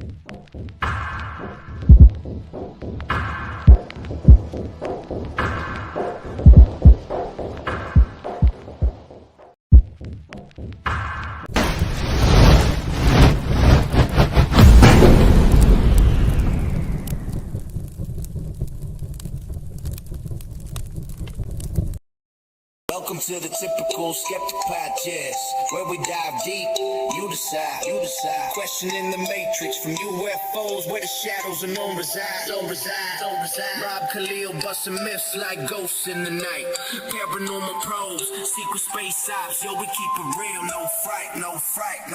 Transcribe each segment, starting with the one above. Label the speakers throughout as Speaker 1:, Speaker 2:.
Speaker 1: Welcome to the typical skeptic podcast, where we dive deep, you decide. Questioning the matrix from UFOs, where the shadows unknown reside. Rob Khalil busting myths like ghosts in the night. Paranormal pros, secret space ops, yo, we keep it real, no fright.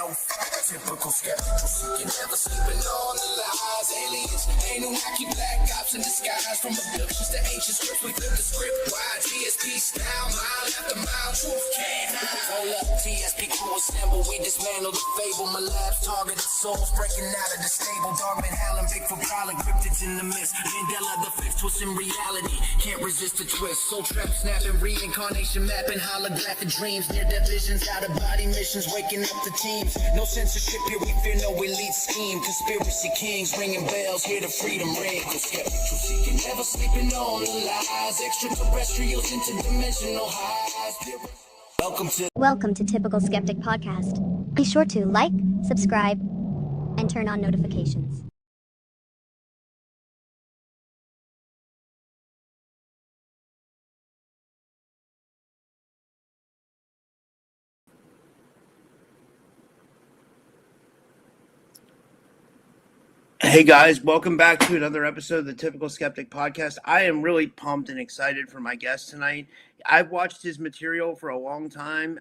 Speaker 1: Typical skeptical seeking, never sleeping on the lies. Aliens, Anunnaki, black ops in disguise. From abductions to ancient scripts, we flip the script wide. TSP style, mile after mile, truth can't hide. Hold up, TSP crew assemble, we dismantle the fable. My lab's targeted souls breaking out of the stable. Darkman howling, Bigfoot prowling, cryptids in the mist. Mandela the fifth, twisting reality, can't resist the twist. Soul trap snapping, reincarnation mapping, holographic dreams, near-death visions, out-of-body missions, waking up the teams. No censorship here, we fear no elite scheme. Conspiracy kings ringing bells, hear the freedom ring. Skeptical seeking, never sleeping on the lies. Extraterrestrials, interdimensional highs.
Speaker 2: Welcome to Typical Skeptic Podcast. Be sure to like, subscribe, and turn on notifications.
Speaker 3: Hey guys, welcome back to another episode of the Typical Skeptic Podcast. I am really pumped and excited for my guest tonight. I've watched his material for a long time.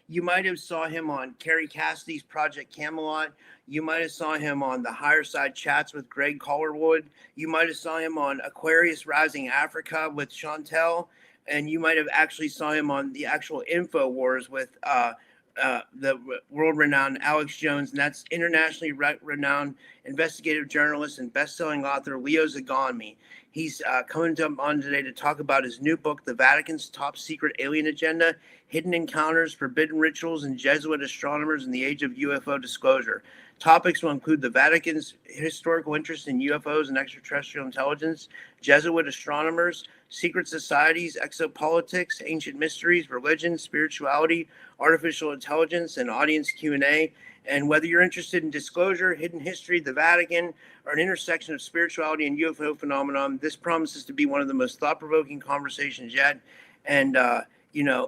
Speaker 3: You might have saw him on Carrie Cassidy's Project Camelot. You might have saw him on the Higher Side Chats with Greg Collarwood. You might have saw him on Aquarius Rising Africa with Chantel. And you might have actually saw him on the actual InfoWars with the world-renowned Alex Jones, and that's internationally renowned investigative journalist and best-selling author Leo Zagami. He's coming on today to talk about his new book, The Vatican's Top Secret Alien Agenda, Hidden Encounters, Forbidden Rituals, and Jesuit Astronomers in the Age of UFO Disclosure. Topics will include the Vatican's historical interest in UFOs and extraterrestrial intelligence, Jesuit astronomers, secret societies, exopolitics, ancient mysteries, religion, spirituality, artificial intelligence, and audience Q&A. And whether you're interested in disclosure, hidden history, the Vatican, or an intersection of spirituality and UFO phenomenon, this promises to be one of the most thought-provoking conversations yet. And, a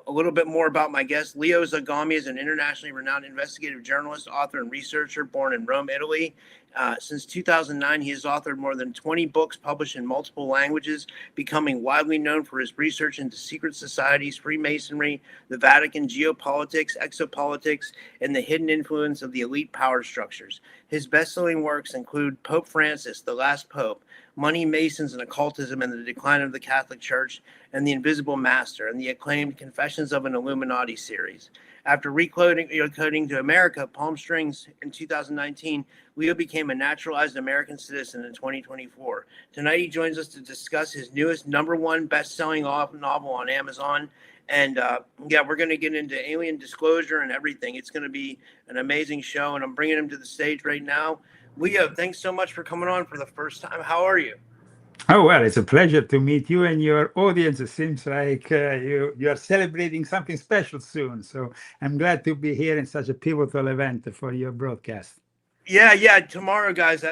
Speaker 3: little bit more about my guest. Leo Zagami is an internationally renowned investigative journalist, author, and researcher born in Rome, Italy. Since 2009, he has authored more than 20 books published in multiple languages, becoming widely known for his research into secret societies, Freemasonry, the Vatican, geopolitics, exopolitics, and the hidden influence of the elite power structures. His best-selling works include Pope Francis, The Last Pope, Money, Masons, and Occultism and the Decline of the Catholic Church, and The Invisible Master, and the acclaimed Confessions of an Illuminati series. After recoding to America, Palm Springs in 2019, Leo became a naturalized American citizen in 2024. Tonight, he joins us to discuss his newest #1 best-selling novel on Amazon. And we're going to get into alien disclosure and everything. It's going to be an amazing show, and I'm bringing him to the stage right now. Leo, thanks so much for coming on for the first time. How are you?
Speaker 4: Oh, well, it's a pleasure to meet you and your audience. It seems like you are celebrating something special soon. So I'm glad to be here in such a pivotal event for your broadcast.
Speaker 3: Yeah. Tomorrow, guys,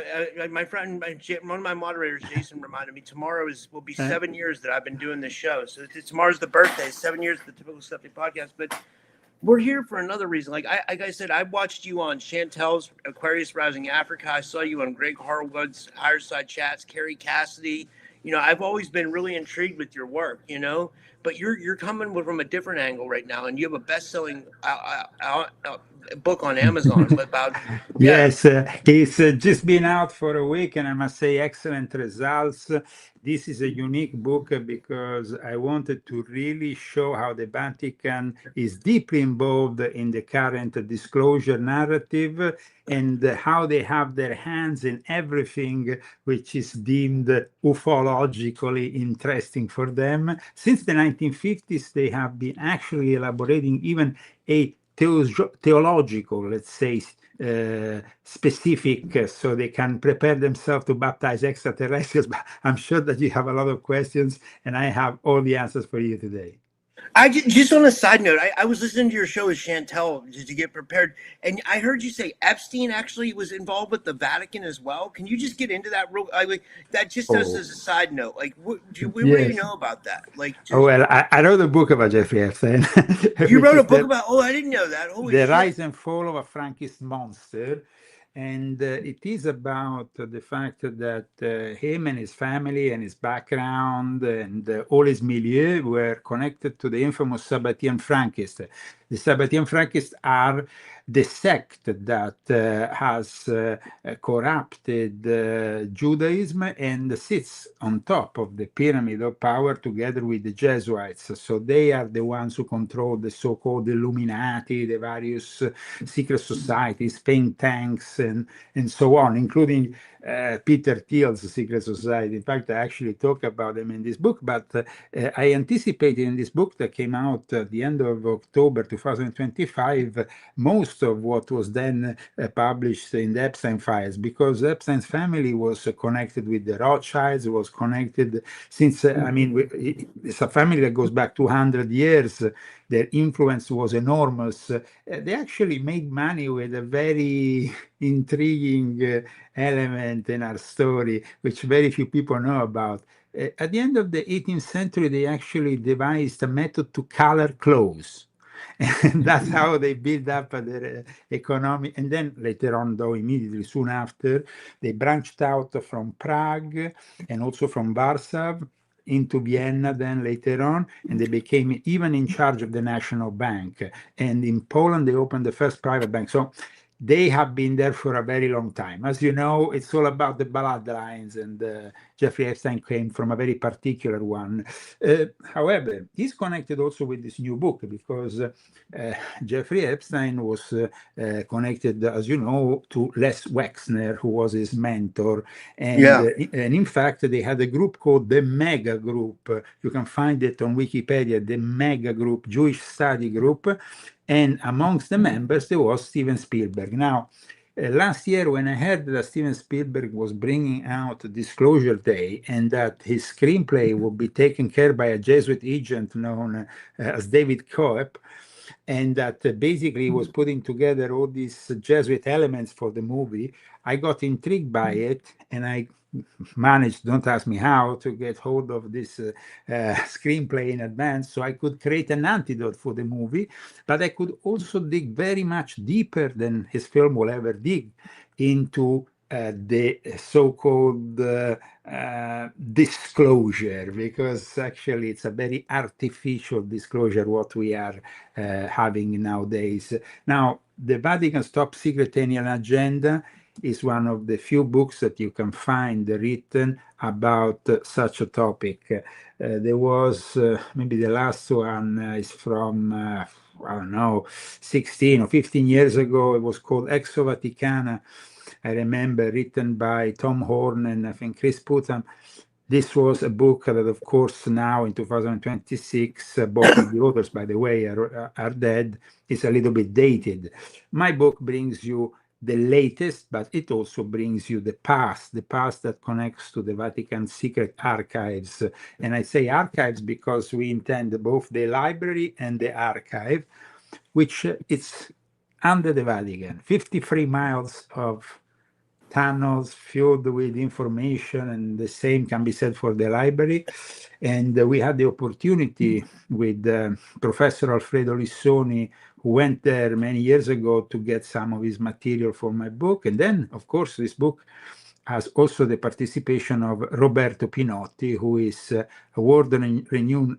Speaker 3: my friend, one of my moderators, Jason, reminded me tomorrow will be 7 years that I've been doing this show. So tomorrow's the birthday, 7 years of the Typical Skeptic Podcast. But we're here for another reason. Like I said, I watched you on Chantel's Aquarius Rising Africa. I saw you on Greg Harwood's Higher Side Chats, Carrie Cassidy. I've always been really intrigued with your work, but you're coming from a different angle right now, and you have a best-selling book on Amazon about.
Speaker 4: Yes, it's just been out for a week, and I must say excellent results. This is a unique book because I wanted to really show how the Vatican is deeply involved in the current disclosure narrative and how they have their hands in everything which is deemed ufologically interesting for them. Since the 1950s, they have been actually elaborating even a theological, let's say, specific so they can prepare themselves to baptize extraterrestrials. But I'm sure that you have a lot of questions, and I have all the answers for you today.
Speaker 3: Just on a side note, I was listening to your show with Chantel to get prepared, and I heard you say Epstein actually was involved with the Vatican as well. Can you just get into that real? That just as a side note. Like, what do you know about that? Like,
Speaker 4: well, I wrote a book about Jeffrey Epstein.
Speaker 3: You wrote a book about? Oh, I didn't know that. Holy
Speaker 4: The
Speaker 3: shit.
Speaker 4: Rise and Fall of a Frankist Monster. And it is about the fact that him and his family and his background and all his milieu were connected to the infamous Sabbatean Frankists. The Sabbatean Frankists are the sect that has corrupted Judaism and sits on top of the pyramid of power together with the Jesuits. So they are the ones who control the so-called Illuminati, the various secret societies, think tanks, and so on, including Peter Thiel's secret society. In fact, I actually talk about them in this book, but I anticipated in this book that came out at the end of October 2025 most of what was then published in the Epstein files, because Epstein's family was connected with the Rothschilds, was connected since, it's a family that goes back 200 years. Their influence was enormous. They actually made money with a very intriguing element in our story, which very few people know about. At the end of the 18th century, they actually devised a method to color clothes. And that's how they built up their economy. And then later on, though, immediately soon after, they branched out from Prague and also from Warsaw into Vienna then later on, and they became even in charge of the National Bank. And in Poland, they opened the first private bank. So they have been there for a very long time. As you know, it's all about the bloodlines, and Jeffrey Epstein came from a very particular one. However, he's connected also with this new book because Jeffrey Epstein was connected, as you know, to Les Wexner, who was his mentor. And, and in fact, they had a group called the Mega Group. You can find it on Wikipedia, the Mega Group, Jewish Study Group. And amongst the members, there was Steven Spielberg. Now, last year, when I heard that Steven Spielberg was bringing out Disclosure Day and that his screenplay would be taken care by a Jesuit agent known as David Coep, and that basically was putting together all these Jesuit elements for the movie, I got intrigued by it, and I managed, don't ask me how, to get hold of this screenplay in advance so I could create an antidote for the movie, but I could also dig very much deeper than his film will ever dig into the so-called disclosure, because actually it's a very artificial disclosure what we are having nowadays. Now, the Vatican's Top Secret Alien Agenda is one of the few books that you can find written about such a topic. There was maybe the last one is from I don't know, 16 or 15 years ago. It was called Exo Vaticana. I remember, written by Tom Horn and I think Chris Putham. This was a book that, of course, now in 2026, both of the authors, by the way, are dead. It's a little bit dated. My book brings you the latest, but it also brings you the past that connects to the Vatican secret archives. And I say archives because we intend both the library and the archive, which it's under the Vatican, 53 miles of tunnels filled with information, and the same can be said for the library. And we had the opportunity with Professor Alfredo Lissoni, who went there many years ago, to get some of his material for my book. And then, of course, this book has also the participation of Roberto Pinotti, who is a world-renowned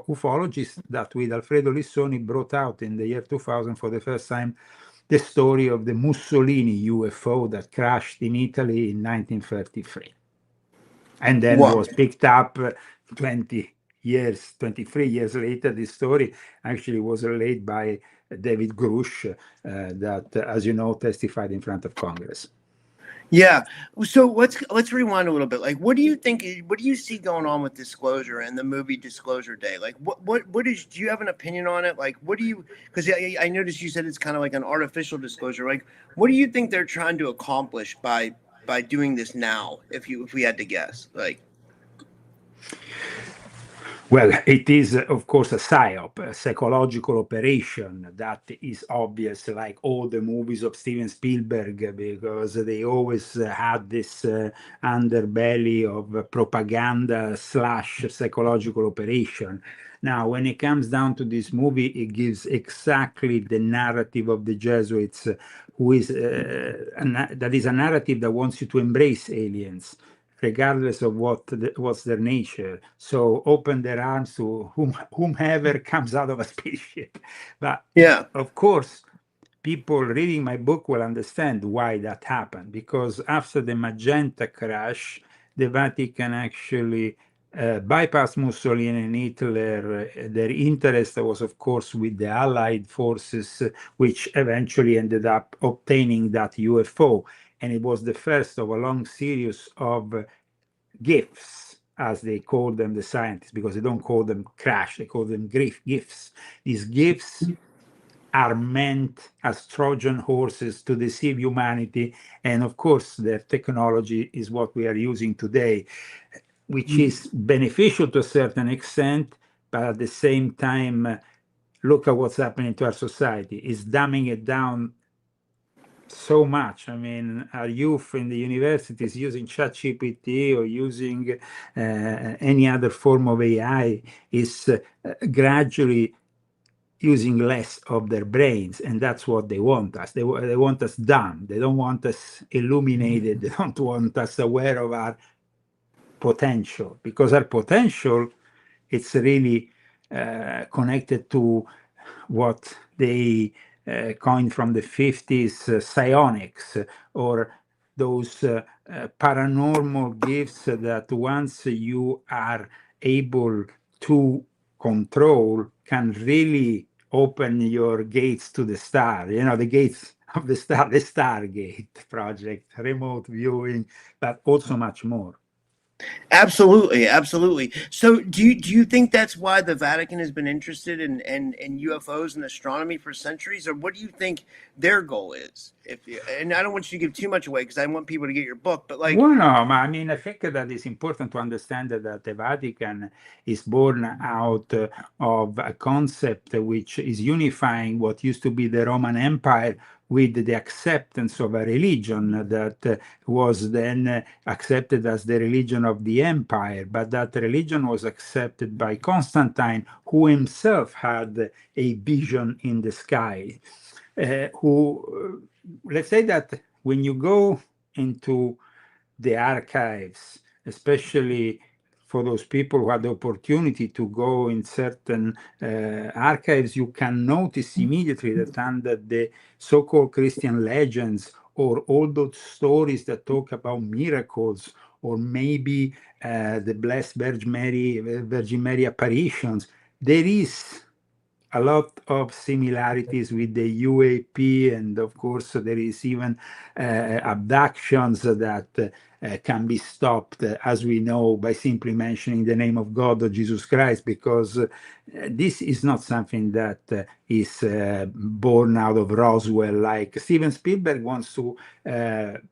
Speaker 4: ufologist that with Alfredo Lissoni brought out in the year 2000 for the first time the story of the Mussolini UFO that crashed in Italy in 1933. And then was picked up 23 years later. This story actually was relayed by David Grush, that, as you know, testified in front of Congress.
Speaker 3: Yeah. So let's rewind a little bit. Like, what do you think? What do you see going on with Disclosure and the movie Disclosure Day? Like, what is? Do you have an opinion on it? Like, what do you? Because I noticed you said it's kind of like an artificial disclosure. Like, what do you think they're trying to accomplish by doing this now? If we had to guess, like.
Speaker 4: Well, it is, of course, a psyop, a psychological operation that is obvious, like all the movies of Steven Spielberg, because they always had this underbelly of propaganda / psychological operation. Now, when it comes down to this movie, it gives exactly the narrative of the Jesuits, who is that is a narrative that wants you to embrace aliens, regardless of what's their nature. So open their arms to whomever comes out of a spaceship. But
Speaker 3: Yeah.
Speaker 4: of course, people reading my book will understand why that happened, because after the Magenta crash, the Vatican actually bypassed Mussolini and Hitler. Their interest was, of course, with the Allied forces, which eventually ended up obtaining that UFO. And it was the first of a long series of gifts, as they call them, the scientists, because they don't call them crash, they call them gifts. These gifts are meant as Trojan horses to deceive humanity. And of course, their technology is what we are using today, which is beneficial to a certain extent, but at the same time, look at what's happening to our society. It's dumbing it down so much. I mean, our youth in the universities using ChatGPT or using any other form of AI is gradually using less of their brains, and that's what they want us. They want us dumb. They don't want us illuminated. They don't want us aware of our potential, because our potential, it's really connected to what they coined from the 50s, psionics, or those paranormal gifts that once you are able to control can really open your gates to the star, the gates of the star, the Stargate project, remote viewing, but also much more.
Speaker 3: Absolutely, absolutely. So, do you think that's why the Vatican has been interested in UFOs and astronomy for centuries, or what do you think their goal is? And I don't want you to give too much away because I want people to get your book, but like,
Speaker 4: Well, no, I mean, I think that it's important to understand that the Vatican is born out of a concept which is unifying what used to be the Roman Empire with the acceptance of a religion that was then accepted as the religion of the empire, but that religion was accepted by Constantine, who himself had a vision in the sky, let's say that when you go into the archives, especially for those people who had the opportunity to go in certain archives, you can notice immediately that under the so-called Christian legends, or all those stories that talk about miracles, or maybe the Blessed Virgin Mary apparitions, there is a lot of similarities with the UAP, and of course there is even abductions that can be stopped, as we know, by simply mentioning the name of God or Jesus Christ, because this is not something that is born out of Roswell. Like Steven Spielberg wants to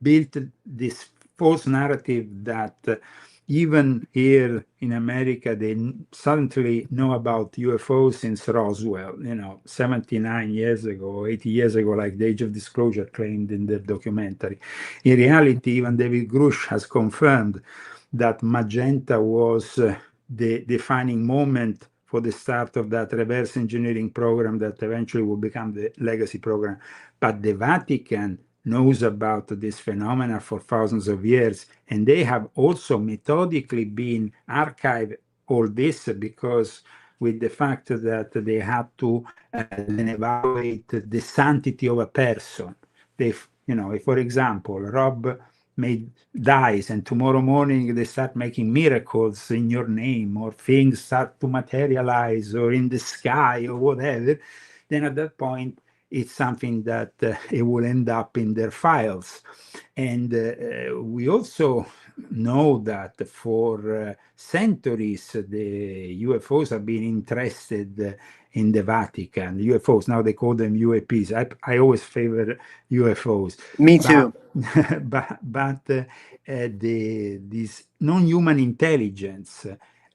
Speaker 4: build this false narrative that even here in America, they suddenly know about UFOs since Roswell, 79 years ago, 80 years ago, like the Age of Disclosure claimed in their documentary. In reality, even David Grush has confirmed that Magenta was the defining moment for the start of that reverse engineering program that eventually will become the legacy program. But the Vatican knows about this phenomena for thousands of years, and they have also methodically been archived all this, because with the fact that they had to then evaluate the sanctity of a person. If, for example, Rob dies and tomorrow morning they start making miracles in your name, or things start to materialize, or in the sky, or whatever, then at that point it's something that it will end up in their files. And we also know that for centuries, the UFOs have been interested in the Vatican. UFOs, now they call them UAPs. I always favor UFOs.
Speaker 3: Me too.
Speaker 4: But these non-human intelligence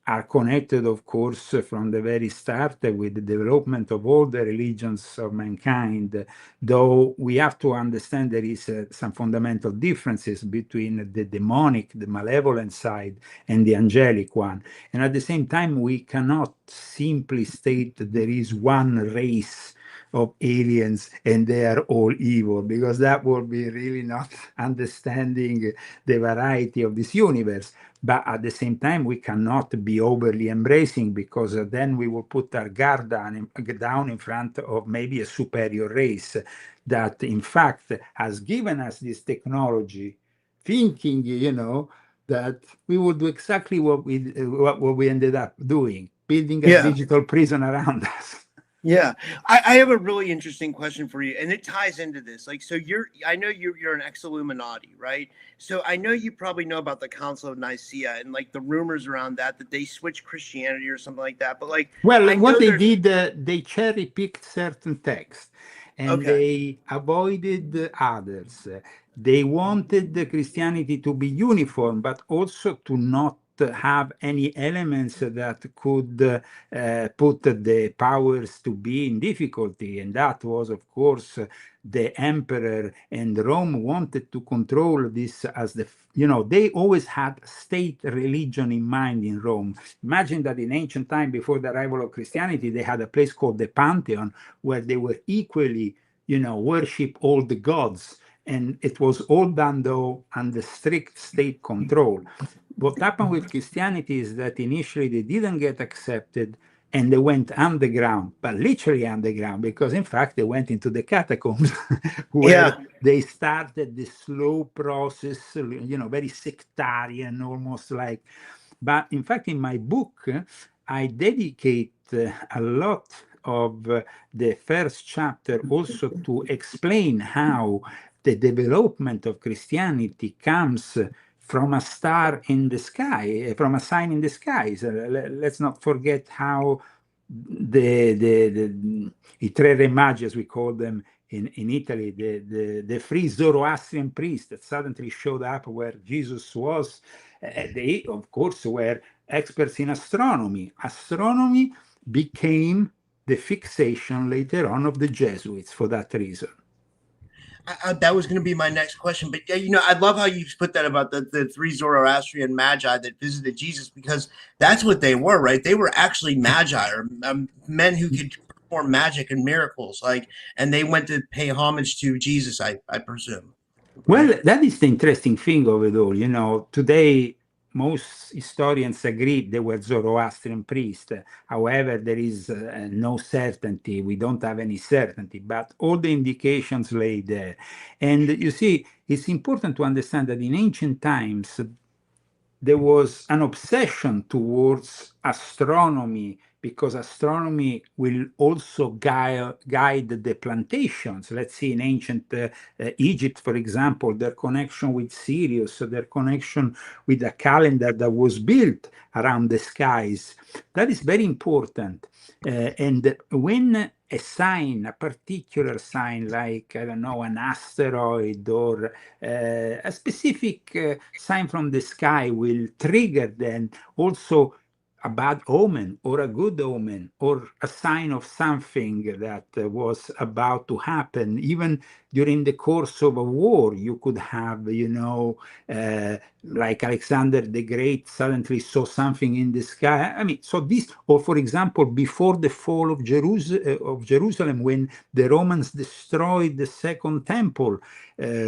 Speaker 4: are connected, of course, from the very start with the development of all the religions of mankind, though we have to understand there is some fundamental differences between the demonic, the malevolent side, and the angelic one. And at the same time, we cannot simply state that there is one race of aliens and they are all evil, because that would be really not understanding the variety of this universe. But at the same time, we cannot be overly embracing, because then we will put our guard down in front of maybe a superior race that in fact has given us this technology, thinking, that we will do exactly what we ended up doing, building a digital prison around us.
Speaker 3: Yeah, I have a really interesting question for you, and it ties into this. Like, so I know you're an ex-Illuminati, right? So I know you probably know about the Council of Nicaea and like the rumors around that they switched Christianity or something like that. But like,
Speaker 4: well, what they did, they cherry-picked certain texts, and they avoided others. They wanted the Christianity to be uniform, but also to not have any elements that could put the powers to be in difficulty. And that was, of course, the emperor, and Rome wanted to control this as they always had state religion in mind in Rome. Imagine that in ancient time, before the arrival of Christianity, they had a place called the Pantheon, where they were equally, worship all the gods. And it was all done, though, under strict state control. What happened with Christianity is that initially they didn't get accepted, and they went underground, but literally underground, because in fact they went into the catacombs where they started this slow process, very sectarian, almost like. But in fact, in my book, I dedicate a lot of the first chapter also to explain how the development of Christianity comes from a star in the sky, from a sign in the skies. Let's not forget how I Tre Re Magi, as we call them in Italy, the three Zoroastrian priests that suddenly showed up where Jesus was, they, of course, were experts in astronomy. Astronomy became the fixation later on of the Jesuits for that reason.
Speaker 3: That was going to be my next question, but I love how you put that about the three Zoroastrian magi that visited Jesus, because that's what they were, right? They were actually magi, or men who could perform magic and miracles, and they went to pay homage to Jesus, I presume.
Speaker 4: Well, that is the interesting thing of it all. Today, most historians agree they were Zoroastrian priests. However, there is no certainty. We don't have any certainty, but all the indications lay there. And you see, it's important to understand that in ancient times, there was an obsession towards astronomy, because astronomy will also guide the plantations. Let's see, in ancient Egypt, for example, their connection with Sirius, their connection with a calendar that was built around the skies. That is very important. And when a sign, a particular sign, like, I don't know, an asteroid or a specific sign from the sky will trigger then also a bad omen or a good omen, or a sign of something that was about to happen. Even during the course of a war, you could have, like Alexander the Great suddenly saw something in the sky. I mean, so this, or for example, before the fall of Jerusalem, when the Romans destroyed the Second Temple,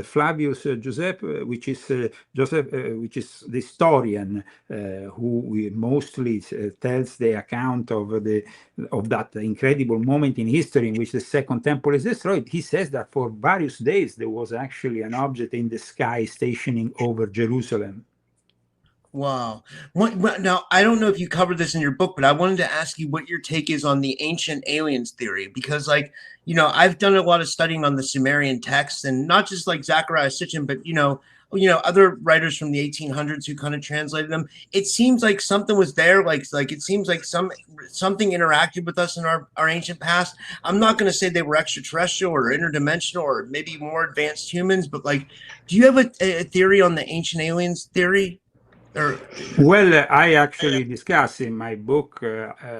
Speaker 4: Flavius Joseph, which is the historian who mostly tells the account of that incredible moment in history in which the Second Temple is destroyed. He says that for various days there was actually an object in the sky stationing over Jerusalem.
Speaker 3: Wow. Now, I don't know if you covered this in your book, but I wanted to ask you what your take is on the ancient aliens theory, because, like, I've done a lot of studying on the Sumerian texts, and not just like Zechariah Sitchin, but other writers from the 1800s who kind of translated them. It seems like something was there, like it seems like something interacted with us in our ancient past. I'm not going to say they were extraterrestrial or interdimensional or maybe more advanced humans, but like, do you have a theory on the ancient aliens theory? Or
Speaker 4: Well, I actually discuss in my book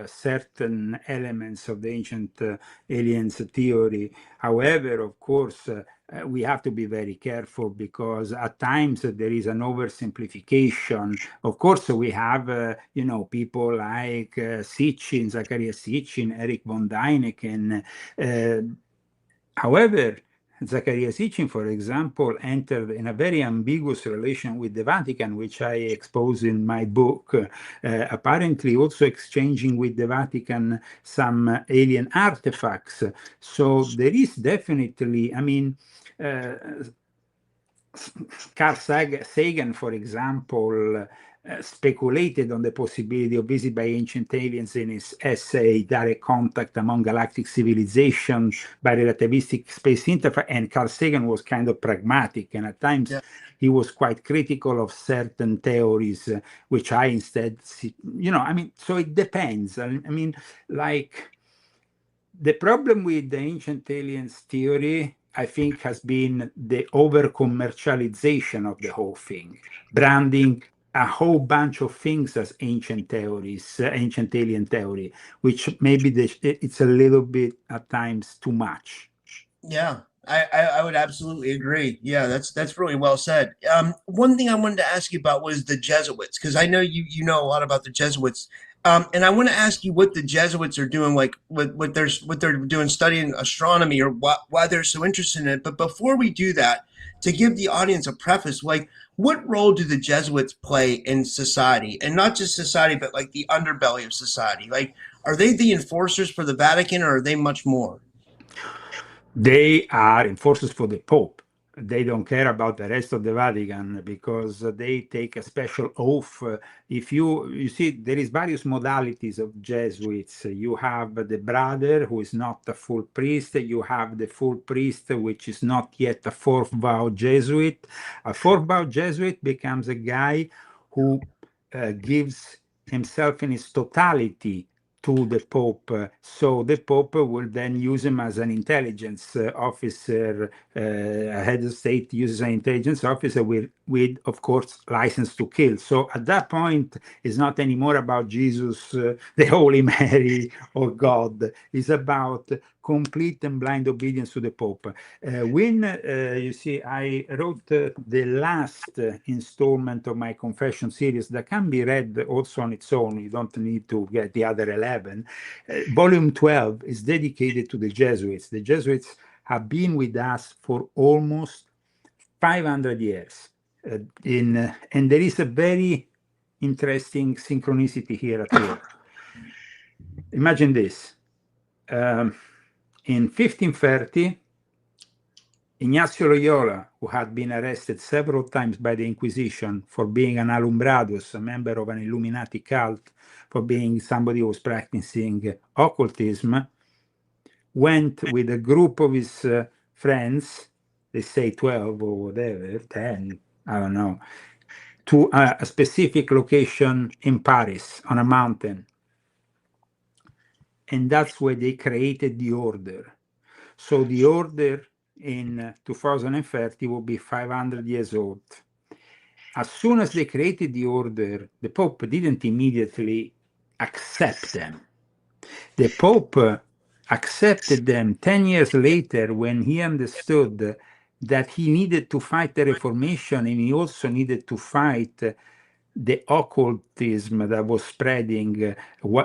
Speaker 4: certain elements of the ancient aliens theory. However, of course, we have to be very careful because at times there is an oversimplification. Of course, we have, people like Sitchin, Zachariah Sitchin, Eric von Däniken. However, Zachariah Sitchin, for example, entered in a very ambiguous relation with the Vatican, which I expose in my book, apparently also exchanging with the Vatican some alien artifacts. So there is definitely, Carl Sagan, for example, speculated on the possibility of visit by ancient aliens in his essay Direct Contact Among Galactic Civilizations by Relativistic Space Interface, and Carl Sagan was kind of pragmatic, and at times he was quite critical of certain theories, which I instead see, so it depends. Like, the problem with the ancient aliens theory, I think, has been the over-commercialization of the whole thing, branding a whole bunch of things as ancient theories, ancient alien theory, which maybe it's a little bit at times too much.
Speaker 3: yeah, I would absolutely agree. Yeah, that's really well said. One thing I wanted to ask you about was the Jesuits, because I know you know a lot about the Jesuits. And I want to ask you what the Jesuits are doing, like what they're doing studying astronomy, or why they're so interested in it. But before we do that, to give the audience a preface, like, what role do the Jesuits play in society, and not just society, but like the underbelly of society? Like, are they the enforcers for the Vatican, or are they much more?
Speaker 4: They are enforcers for the Pope. They don't care about the rest of the Vatican because they take a special oath. If you see, there is various modalities of Jesuits. You have the brother who is not a full priest. You have the full priest, which is not yet a fourth vow Jesuit. A fourth vow Jesuit becomes a guy who gives himself in his totality to the Pope. So the Pope will then use him as an intelligence officer. A head of state uses an intelligence officer with, of course, license to kill. So at that point, it's not anymore about Jesus, the Holy Mary, or God. It's about complete and blind obedience to the Pope. You see, I wrote the last installment of my confession series that can be read also on its own. You don't need to get the other 11. Volume 12 is dedicated to the Jesuits. The Jesuits have been with us for almost 500 years. And there is a very interesting synchronicity here at work. Imagine this. In 1530, Ignacio Loyola, who had been arrested several times by the Inquisition for being an alumbrados, a member of an Illuminati cult, for being somebody who was practicing occultism, went with a group of his friends, they say 12 or whatever, 10, I don't know, to a specific location in Paris on a mountain. And that's where they created the order. So the order in 2030 will be 500 years old. As soon as they created the order, the Pope didn't immediately accept them. The Pope accepted them 10 years later when he understood that he needed to fight the Reformation, and he also needed to fight the occultism that was spreading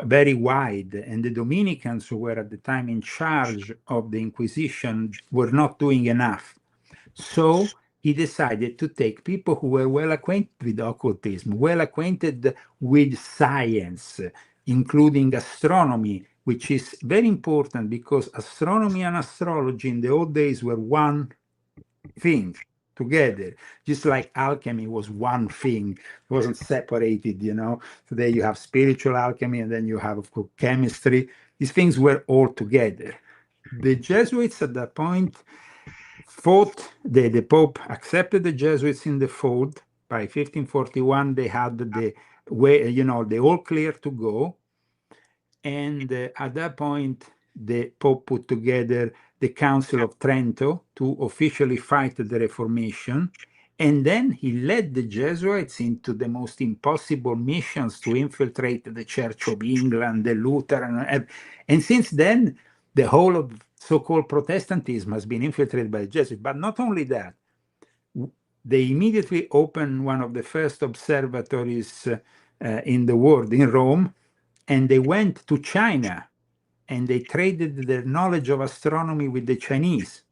Speaker 4: very wide, and the Dominicans, who were at the time in charge of the Inquisition, were not doing enough. So he decided to take people who were well acquainted with occultism, well acquainted with science, including astronomy, which is very important because astronomy and astrology in the old days were one thing. together, just like alchemy was one thing. It wasn't separated, you know. Today you have spiritual alchemy, and then you have, of course, chemistry. These things were all together. The Jesuits at that point fought, the Pope accepted the Jesuits in the fold. By 1541, they had the way, you know, the all clear to go. And at that point, the Pope put together the Council of Trento to officially fight the Reformation. And then he led the Jesuits into the most impossible missions to infiltrate the Church of England, the Lutheran. And since then, the whole of so-called Protestantism has been infiltrated by the Jesuits. But not only that, they immediately opened one of the first observatories in the world, in Rome, and they went to China, and they traded their knowledge of astronomy with the Chinese.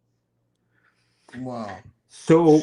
Speaker 3: Wow.
Speaker 4: So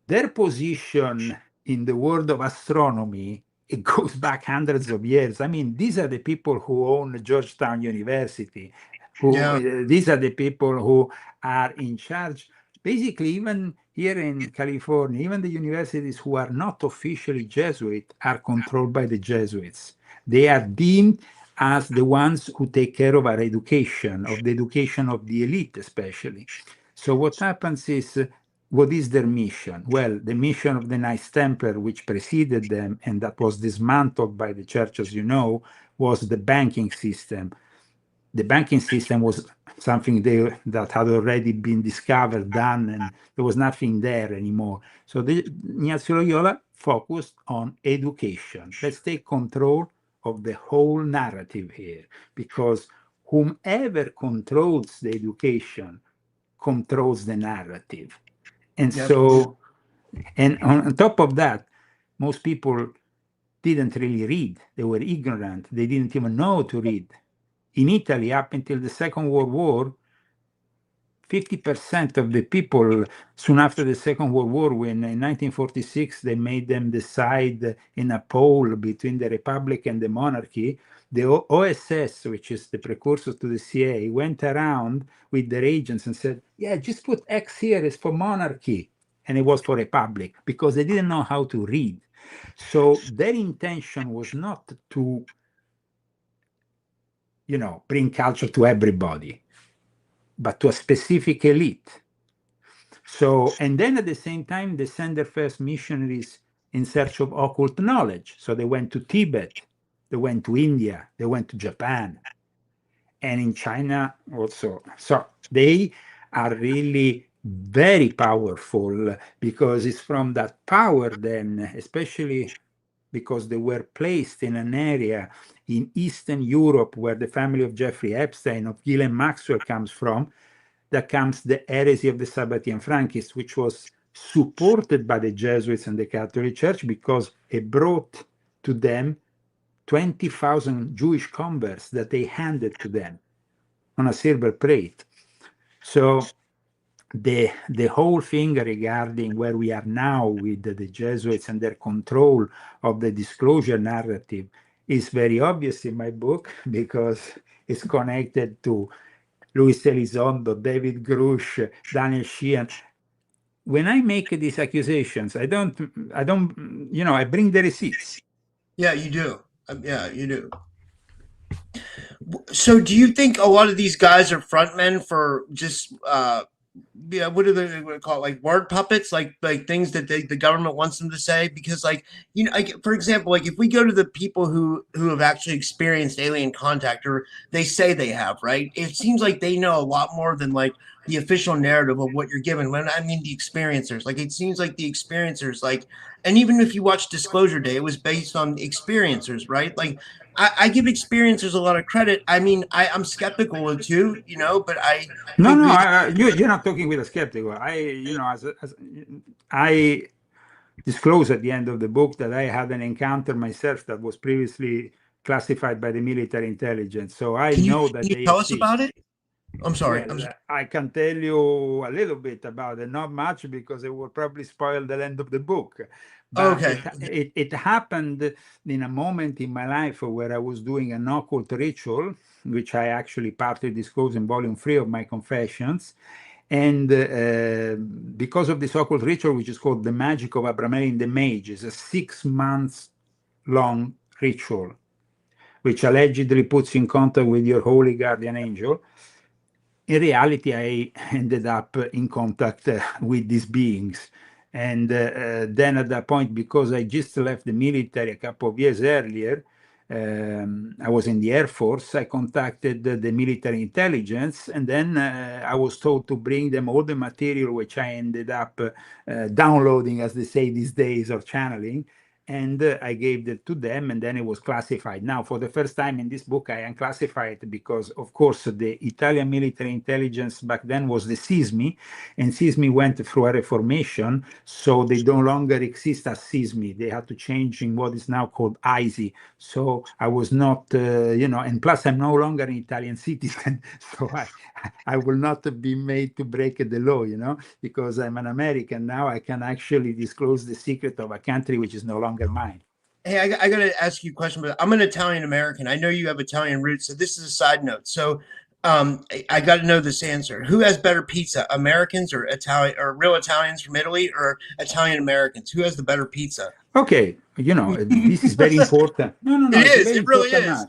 Speaker 4: their position in the world of astronomy, it goes back hundreds of years. I mean, these are the people who own Georgetown University. These are the people who are in charge. Basically, even here in California, even the universities who are not officially Jesuit are controlled by the Jesuits. They are deemed as the ones who take care of our education, of the education of the elite especially. So what happens is, what is their mission? Well, the mission of the Knights Templar, which preceded them and that was dismantled by the church, as you know, was the banking system. The banking system was something that had already been discovered, done, and there was nothing there anymore. So Ignazio Loyola focused on education. Let's take control of the whole narrative here, because whomever controls the education controls the narrative. And so, and on top of that, most people didn't really read. They were ignorant. They didn't even know to read. In Italy, up until the Second World War, 50% of the people, soon after the Second World War, when in 1946 they made them decide in a poll between the Republic and the monarchy, the OSS, which is the precursor to the CIA, went around with their agents and said, yeah, just put X here, it's for monarchy. And it was for Republic, because they didn't know how to read. So their intention was not to, you know, bring culture to everybody, but to a specific elite. So, and then at the same time, they sent their first missionaries in search of occult knowledge. So they went to Tibet, they went to India, they went to Japan, and in China also. So they are really very powerful, because it's from that power then, especially because they were placed in an area in Eastern Europe where the family of Jeffrey Epstein, of Ghislaine Maxwell comes from, that comes the heresy of the Sabbatean Frankists, which was supported by the Jesuits and the Catholic Church, because it brought to them 20,000 Jewish converts that they handed to them on a silver plate. So the whole thing regarding where we are now with the Jesuits and their control of the disclosure narrative is very obvious in my book, because it's connected to Luis Elizondo, David Grush, Daniel Sheehan. When I make these accusations, I don't, you know, I bring the receipts.
Speaker 3: Yeah, you do. Yeah, you do. So do you think a lot of these guys are frontmen for just yeah, what do they call it? Like word puppets, like things that the government wants them to say? Because like, you know, like, for example, like if we go to the people who have actually experienced alien contact, or they say they have, right? It seems like they know a lot more than like the official narrative of what you're given. When I mean the experiencers, like it seems like the experiencers, like, and even if you watch Disclosure Day, it was based on experiencers, right? Like I give experiencers a lot of credit. I mean, I'm skeptical too, you know, but
Speaker 4: You're not talking with a skeptic. You know, as I disclose at the end of the book that I had an encounter myself that was previously classified by the military intelligence. So I know that
Speaker 3: can you
Speaker 4: they
Speaker 3: tell us
Speaker 4: exist.
Speaker 3: about it? I'm sorry.
Speaker 4: Well, I can tell you a little bit about it, not much, because it will probably spoil the end of the book. But
Speaker 3: Okay.
Speaker 4: it happened in a moment in my life where I was doing an occult ritual, which I actually partly disclose in volume 3 of my Confessions. And because of this occult ritual, which is called the Magic of Abramelin the Mage, is a 6 months long ritual, which allegedly puts you in contact with your holy guardian angel. In reality, I ended up in contact with these beings. And then at that point, because I just left the military a couple of years earlier, I was in the Air Force, I contacted the military intelligence, and then I was told to bring them all the material which I ended up downloading, as they say these days, or channeling. And I gave that to them, and then it was classified. Now, for the first time in this book, I unclassified it because, of course, the Italian military intelligence back then was the SISMI, and SISMI went through a reformation, so they no longer exist as SISMI. They had to change in what is now called ISI. So I was not, and plus I'm no longer an Italian citizen, so I will not be made to break the law, because I'm an American now. I can actually disclose the secret of a country which is no longer mine.
Speaker 3: Hey, I got to ask you a question, but I'm an Italian American. I know you have Italian roots, so this is a side note. So I got to know this answer. Who has better pizza, Americans or Italian, or real Italians from Italy, or Italian Americans? Who has the better pizza?
Speaker 4: Okay, this is very important. No,
Speaker 3: It is. It really is.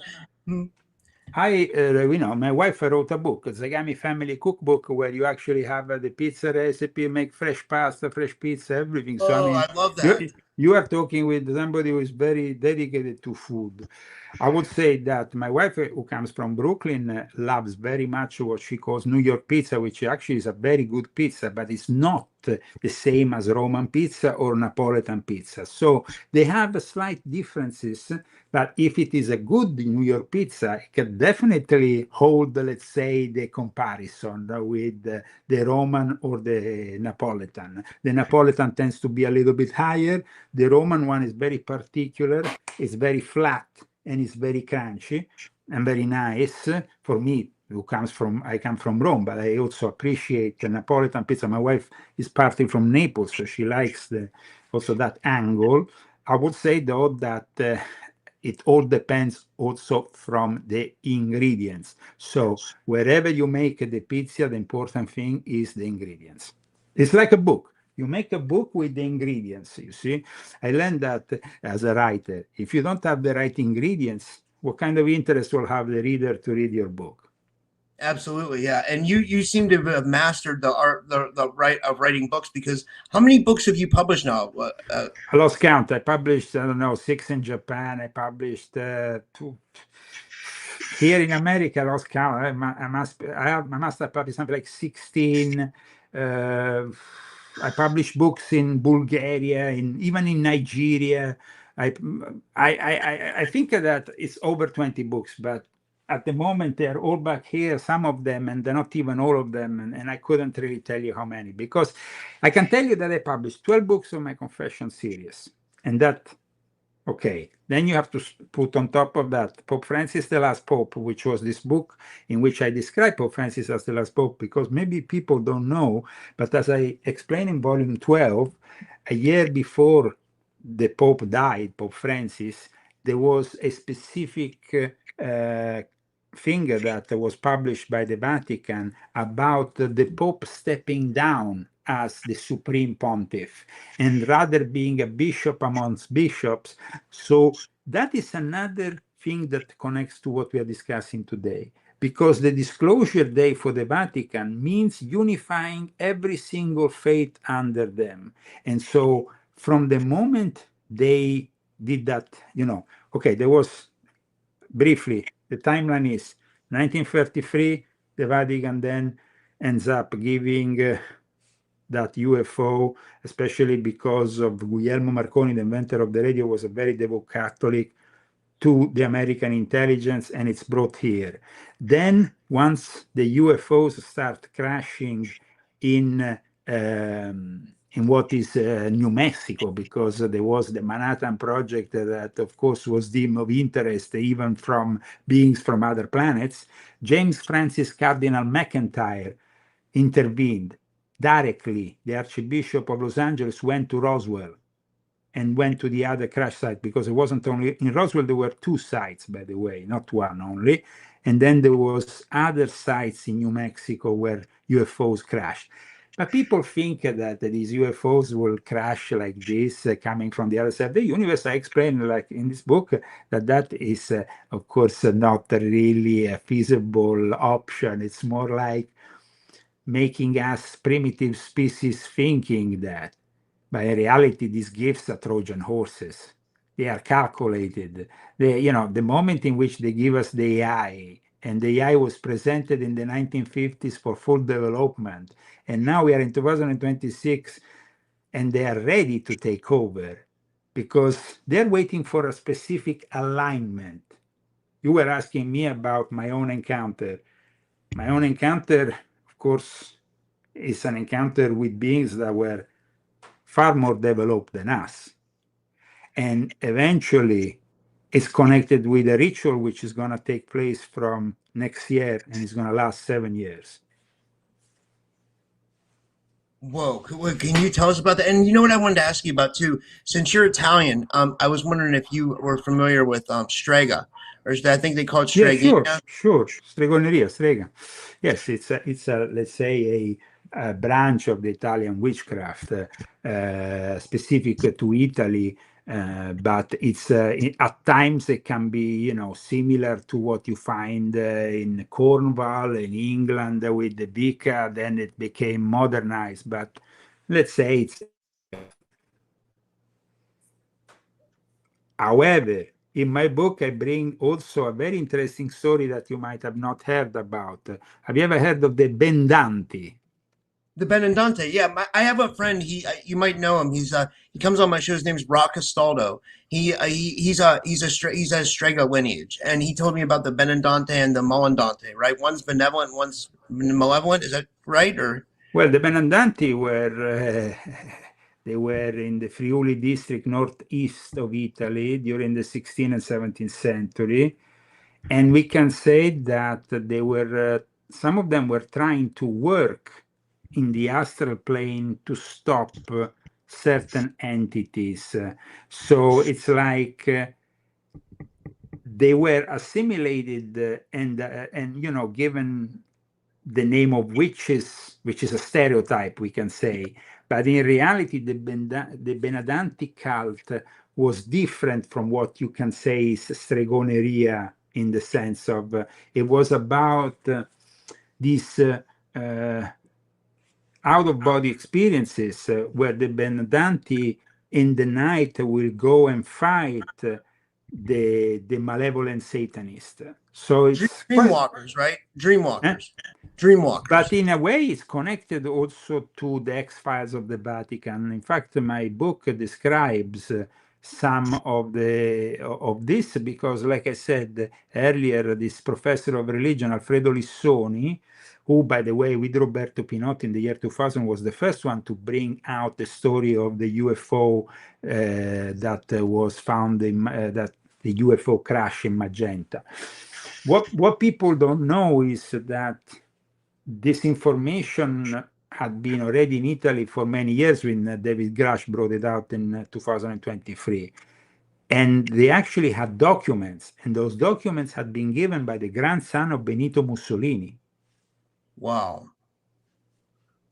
Speaker 4: My wife wrote a book, Zagami Family Cookbook, where you actually have the pizza recipe, make fresh pasta, fresh pizza, everything. So
Speaker 3: I love that.
Speaker 4: You are talking with somebody who is very dedicated to food. I would say that my wife, who comes from Brooklyn, loves very much what she calls New York pizza, which actually is a very good pizza, but it's not the same as Roman pizza or Napolitan pizza. So they have slight differences, but if it is a good New York pizza, it can definitely hold, let's say, the comparison with the Roman or the Napolitan. The Napolitan tends to be a little bit higher. The Roman one is very particular. It's very flat and it's very crunchy and very nice. For me, I come from Rome, but I also appreciate the Napolitan pizza. My wife is partly from Naples, so she likes also that angle. I would say, though, that it all depends also from the ingredients. So wherever you make the pizza, the important thing is the ingredients. It's like a book. You make a book with the ingredients, you see. I learned that as a writer. If you don't have the right ingredients, what kind of interest will have the reader to read your book?
Speaker 3: Absolutely, yeah. And you seem to have mastered the art, the right of writing books, because how many books have you published now?
Speaker 4: I lost count. I published, 6 in Japan. I published 2 here in America. I lost count. I must have published something like 16. I published books in Bulgaria, even in Nigeria. I think that it's over 20 books, but at the moment they're all back here, some of them, and they're not even all of them, and I couldn't really tell you how many, because I can tell you that I published 12 books on my confession series, and that, okay, then you have to put on top of that Pope Francis the Last Pope, which was this book in which I describe Pope Francis as the last Pope, because maybe people don't know, but as I explain in volume 12, a year before the Pope died, Pope Francis, there was a specific thing that was published by the Vatican about the Pope stepping down as the supreme pontiff and rather being a bishop amongst bishops. So that is another thing that connects to what we are discussing today, because the disclosure day for the Vatican means unifying every single faith under them. And so from the moment they did that, okay, there was briefly, the timeline is 1933, the Vatican then ends up giving that UFO, especially because of Guglielmo Marconi, the inventor of the radio, was a very devout Catholic, to the American intelligence, and it's brought here. Then once the UFOs start crashing in what is New Mexico, because there was the Manhattan Project that, of course, was deemed of interest even from beings from other planets, James Francis Cardinal McIntyre intervened directly. The Archbishop of Los Angeles went to Roswell and went to the other crash site, because it wasn't only in Roswell, there were 2 sites, by the way, not one only. And then there was other sites in New Mexico where UFOs crashed. But people think that these UFOs will crash like this, coming from the other side of the universe. I explain, like in this book, that is, of course, not really a feasible option. It's more like making us primitive species thinking that. But in reality, these gifts are Trojan horses. They are calculated. The moment in which they give us the AI, and the AI was presented in the 1950s for full development, and now we are in 2026, and they are ready to take over because they're waiting for a specific alignment. You were asking me about my own encounter. My own encounter, of course, is an encounter with beings that were far more developed than us. And eventually, it's connected with a ritual which is going to take place from next year, and it's going to last 7 years.
Speaker 3: Whoa, can you tell us about that? And you know what I wanted to ask you about too? Since you're Italian, I was wondering if you were familiar with strega, or I think they call it
Speaker 4: Yeah,
Speaker 3: strega.
Speaker 4: sure. Stregoneria, strega. Yes, it's a let's say a branch of the Italian witchcraft, specific to Italy. But it's at times it can be, similar to what you find in Cornwall in England with the Wicca. Then it became modernized, but let's say it's. However, in my book, I bring also a very interesting story that you might have not heard about. Have you ever heard of the Bendanti?
Speaker 3: The Benedante, yeah. I have a friend. You might know him. He comes on my show. His name's Brock Castaldo. He's a Strega lineage, and he told me about the Benedante and the Malandante. Right, one's benevolent, one's malevolent. Is that right? Or
Speaker 4: Well, the Benandanti were they were in the Friuli district northeast of Italy during the 16th and 17th century, and we can say that they were some of them were trying to work in the astral plane to stop certain entities. So it's like they were assimilated and given the name of witches, which is a stereotype, we can say. But in reality, the Benedanti cult was different from what you can say is stregoneria, in the sense of it was about these out-of-body experiences where the Benedanti in the night will go and fight the malevolent Satanist. So it's
Speaker 3: dreamwalkers, right? Dreamwalkers.
Speaker 4: But in a way, it's connected also to the X-Files of the Vatican. In fact, my book describes some of this because, like I said earlier, this professor of religion, Alfredo Lissoni, who, by the way, with Roberto Pinotti in the year 2000, was the first one to bring out the story of the UFO that was found that the UFO crash in Magenta. What people don't know is that this information had been already in Italy for many years when David Grush brought it out in 2023. And they actually had documents, and those documents had been given by the grandson of Benito Mussolini.
Speaker 3: Wow.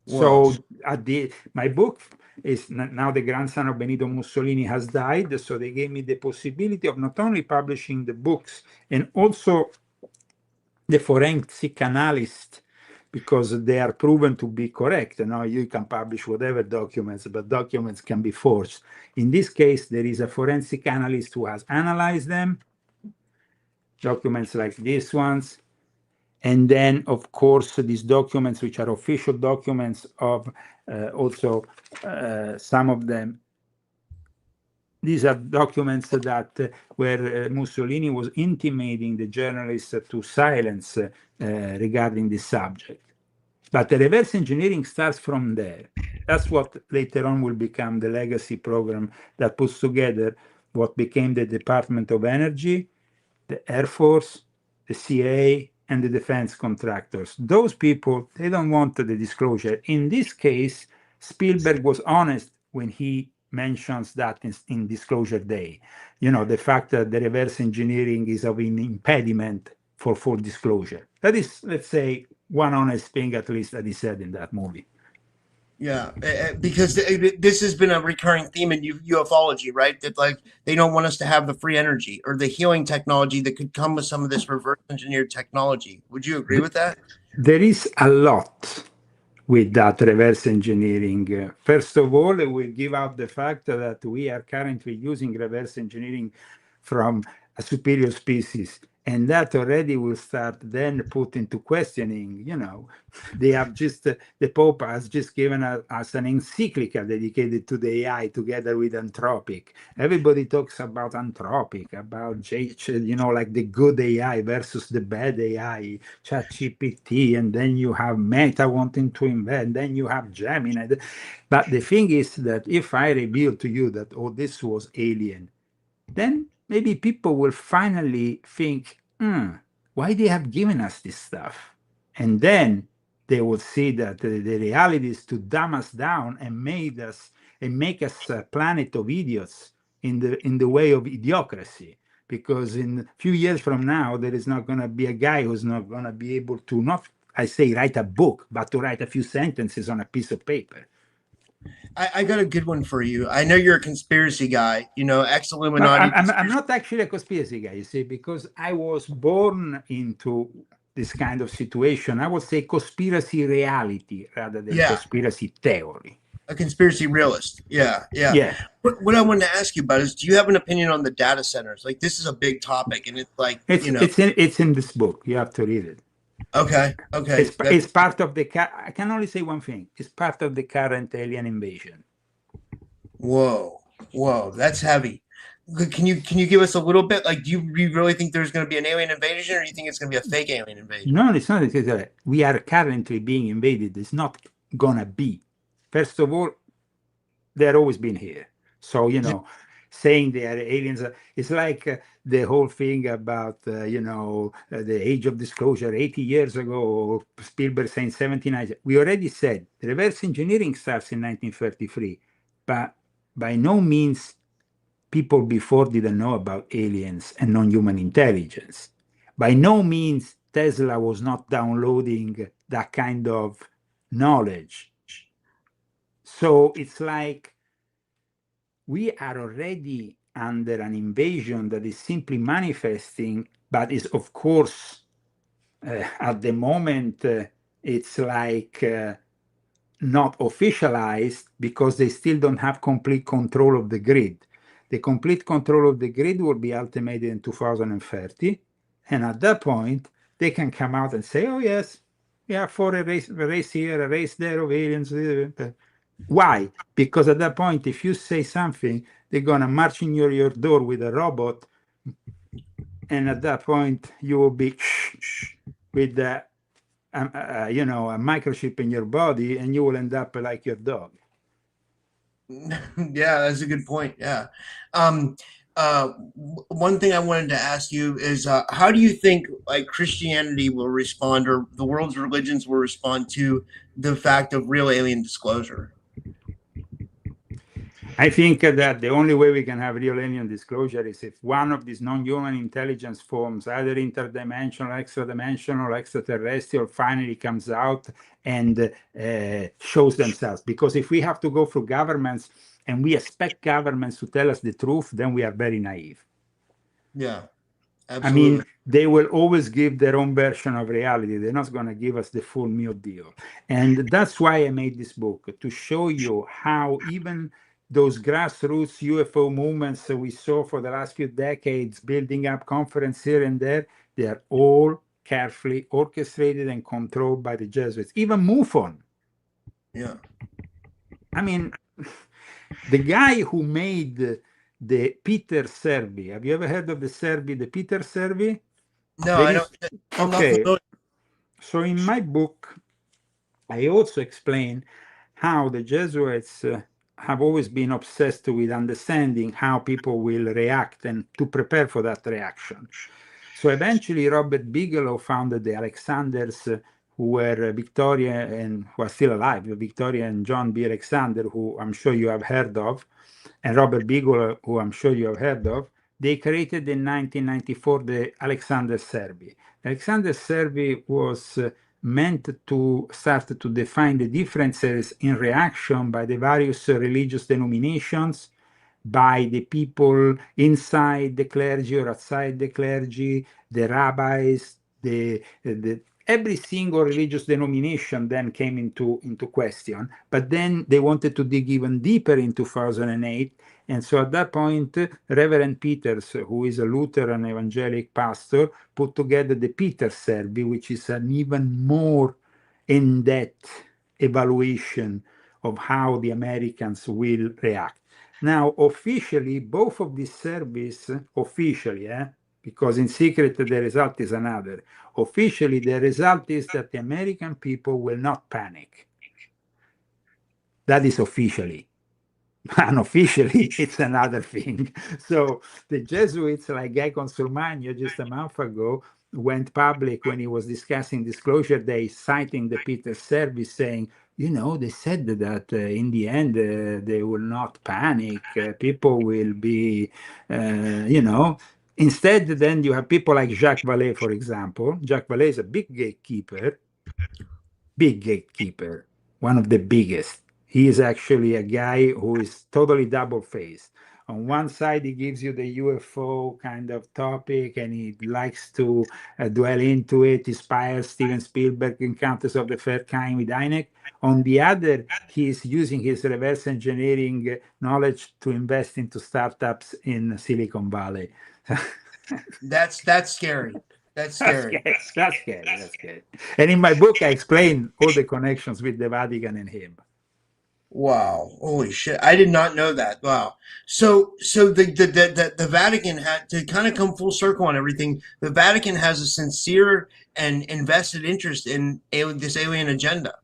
Speaker 4: So my book is now the grandson of Benito Mussolini has died, so they gave me the possibility of not only publishing the books and also the forensic analyst, because they are proven to be correct. Now you can publish whatever documents, but documents can be forged. In this case, there is a forensic analyst who has analyzed them, documents like these ones. And then, of course, these documents, which are official documents of also some of them. These are documents that where Mussolini was intimating the journalists to silence regarding this subject. But the reverse engineering starts from there. That's what later on will become the legacy program that puts together what became the Department of Energy, the Air Force, the CIA, and the defense contractors. Those people, they don't want the disclosure. In this case, Spielberg was honest when he mentions that in Disclosure Day. The fact that the reverse engineering is of an impediment for full disclosure. That is, let's say, one honest thing, at least, that he said in that movie.
Speaker 3: Yeah, because this has been a recurring theme in ufology, right? That like they don't want us to have the free energy or the healing technology that could come with some of this reverse engineered technology. Would you agree with that?
Speaker 4: There is a lot with that reverse engineering. First of all, we give out the fact that we are currently using reverse engineering from a superior species. And that already will start then put into questioning, they have just, the Pope has just given us an encyclical dedicated to the AI together with Anthropic. Everybody talks about Anthropic, about, like the good AI versus the bad AI, ChatGPT, and then you have Meta wanting to invent, then you have Gemini. But the thing is that if I reveal to you that, oh, this was alien, then maybe people will finally think, why they have given us this stuff? And then they will see that the reality is to dumb us down and make us a planet of idiots in the way of idiocracy. Because in a few years from now, there is not going to be a guy who's not going to be able to, not, I say, write a book, but to write a few sentences on a piece of paper.
Speaker 3: I got a good one for you. I know you're a conspiracy guy,
Speaker 4: But
Speaker 3: ex-Illuminati.
Speaker 4: I'm not actually a conspiracy guy, you see, because I was born into this kind of situation. I would say conspiracy reality rather than conspiracy theory.
Speaker 3: A conspiracy realist. Yeah.
Speaker 4: Yeah.
Speaker 3: What I wanted to ask you about is, do you have an opinion on the data centers? Like, this is a big topic, and it's like,
Speaker 4: It's in this book. You have to read it.
Speaker 3: Okay.
Speaker 4: It's part of the. I can only say one thing. It's part of the current alien invasion.
Speaker 3: Whoa, that's heavy. Can you give us a little bit? Like, do you really think there's going to be an alien invasion, or do you think it's going to be a fake alien invasion?
Speaker 4: No, it's not. We are currently being invaded. It's not gonna be. First of all, they're always been here. So saying they are aliens, it's like the whole thing about the age of disclosure 80 years ago. Spielberg saying 79. We already said the reverse engineering starts in 1933, but by no means people before didn't know about aliens and non-human intelligence. By no means Tesla was not downloading that kind of knowledge. So it's like we are already under an invasion that is simply manifesting, but is, of course, at the moment, it's like not officialized because they still don't have complete control of the grid. The complete control of the grid will be ultimated in 2030. And at that point, they can come out and say, oh, yes, yeah, for a race here, a race there of aliens. Why? Because at that point, if you say something, they're going to march in your door with a robot. And at that point, you will be with a microchip in your body, and you will end up like your dog.
Speaker 3: Yeah, that's a good point. Yeah. One thing I wanted to ask you is, how do you think like Christianity will respond, or the world's religions will respond to the fact of real alien disclosure?
Speaker 4: I think that the only way we can have real alien disclosure is if one of these non-human intelligence forms, either interdimensional, extra-dimensional, extraterrestrial, finally comes out and shows themselves. Because if we have to go through governments and we expect governments to tell us the truth, then we are very naive.
Speaker 3: Yeah, absolutely.
Speaker 4: I mean, they will always give their own version of reality. They're not going to give us the full meal deal. And that's why I made this book, to show you how even those grassroots UFO movements that we saw for the last few decades, building up conference here and there, they are all carefully orchestrated and controlled by the Jesuits. Even MUFON.
Speaker 3: Yeah.
Speaker 4: I mean, the guy who made the Peter Servi, have you ever heard of the Peter Servi?
Speaker 3: No, I don't.
Speaker 4: Okay. So in my book, I also explain how the Jesuits have always been obsessed with understanding how people will react and to prepare for that reaction. So eventually Robert Bigelow founded the Alexanders, who were Victoria and who are still alive, Victoria and John B. Alexander, who I'm sure you have heard of, and Robert Bigelow, who I'm sure you have heard of. they created in 1994 the Alexander Survey. Alexander Survey was meant to start to define the differences in reaction by the various religious denominations, by the people inside the clergy or outside the clergy, the rabbis, every single religious denomination then came into question. But then they wanted to dig even deeper in 2008. And so at that point, Reverend Peters, who is a Lutheran evangelic pastor, put together the Peters Survey, which is an even more in-depth evaluation of how the Americans will react. Now, officially, both of these surveys, officially, because in secret the result is another. Officially, the result is that the American people will not panic. That is officially. Unofficially, it's another thing. So the Jesuits, like Guy Consolmagno just a month ago, went public when he was discussing Disclosure Day, citing the Peters Survey, saying, you know, they said that in the end they will not panic. People will be, you know. Instead, then you have people like Jacques Vallée, for example. Jacques Vallée is a big gatekeeper, one of the biggest. He is actually a guy who is totally double-faced. On one side, he gives you the UFO kind of topic, and he likes to dwell into it, inspires Steven Spielberg, Encounters of the Third Kind with Hynek. On the other, he is using his reverse engineering knowledge to invest into startups in Silicon Valley.
Speaker 3: That's scary. That's scary.
Speaker 4: That's scary. And in my book, I explain all the connections with the Vatican and him.
Speaker 3: Wow, holy shit! I did not know that. Wow. So the Vatican had to kind of come full circle on everything. The Vatican has a sincere and invested interest in this alien agenda.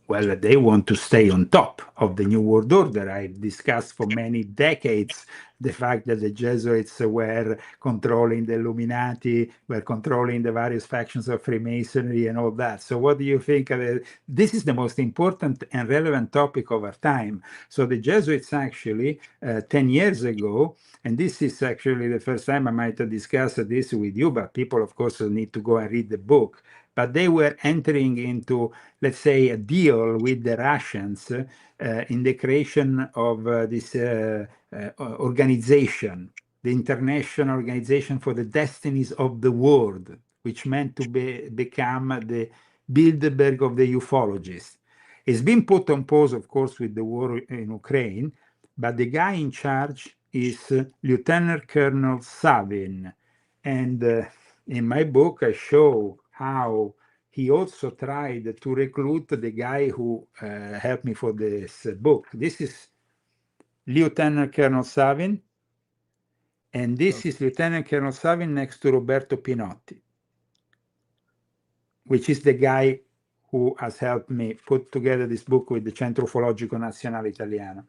Speaker 4: Well, they want to stay on top of the New World Order. I've discussed for many decades the fact that the Jesuits were controlling the Illuminati, were controlling the various factions of Freemasonry and all that. So what do you think of it? This is the most important and relevant topic of our time. So the Jesuits actually, 10 years ago, and this is actually the first time I might have discussed this with you, but people, of course, need to go and read the book. But they were entering into, let's say, a deal with the Russians in the creation of this organization, the International Organization for the Destinies of the World, which meant to become the Bilderberg of the ufologists. It's been put on pause, of course, with the war in Ukraine, but the guy in charge is Lieutenant Colonel Savin. And in my book, I show how he also tried to recruit the guy who helped me for this book. This is Lieutenant Colonel Savin, and this is Lieutenant Colonel Savin next to Roberto Pinotti, which is the guy who has helped me put together this book with the Centro Ufologico Nazionale Italiano.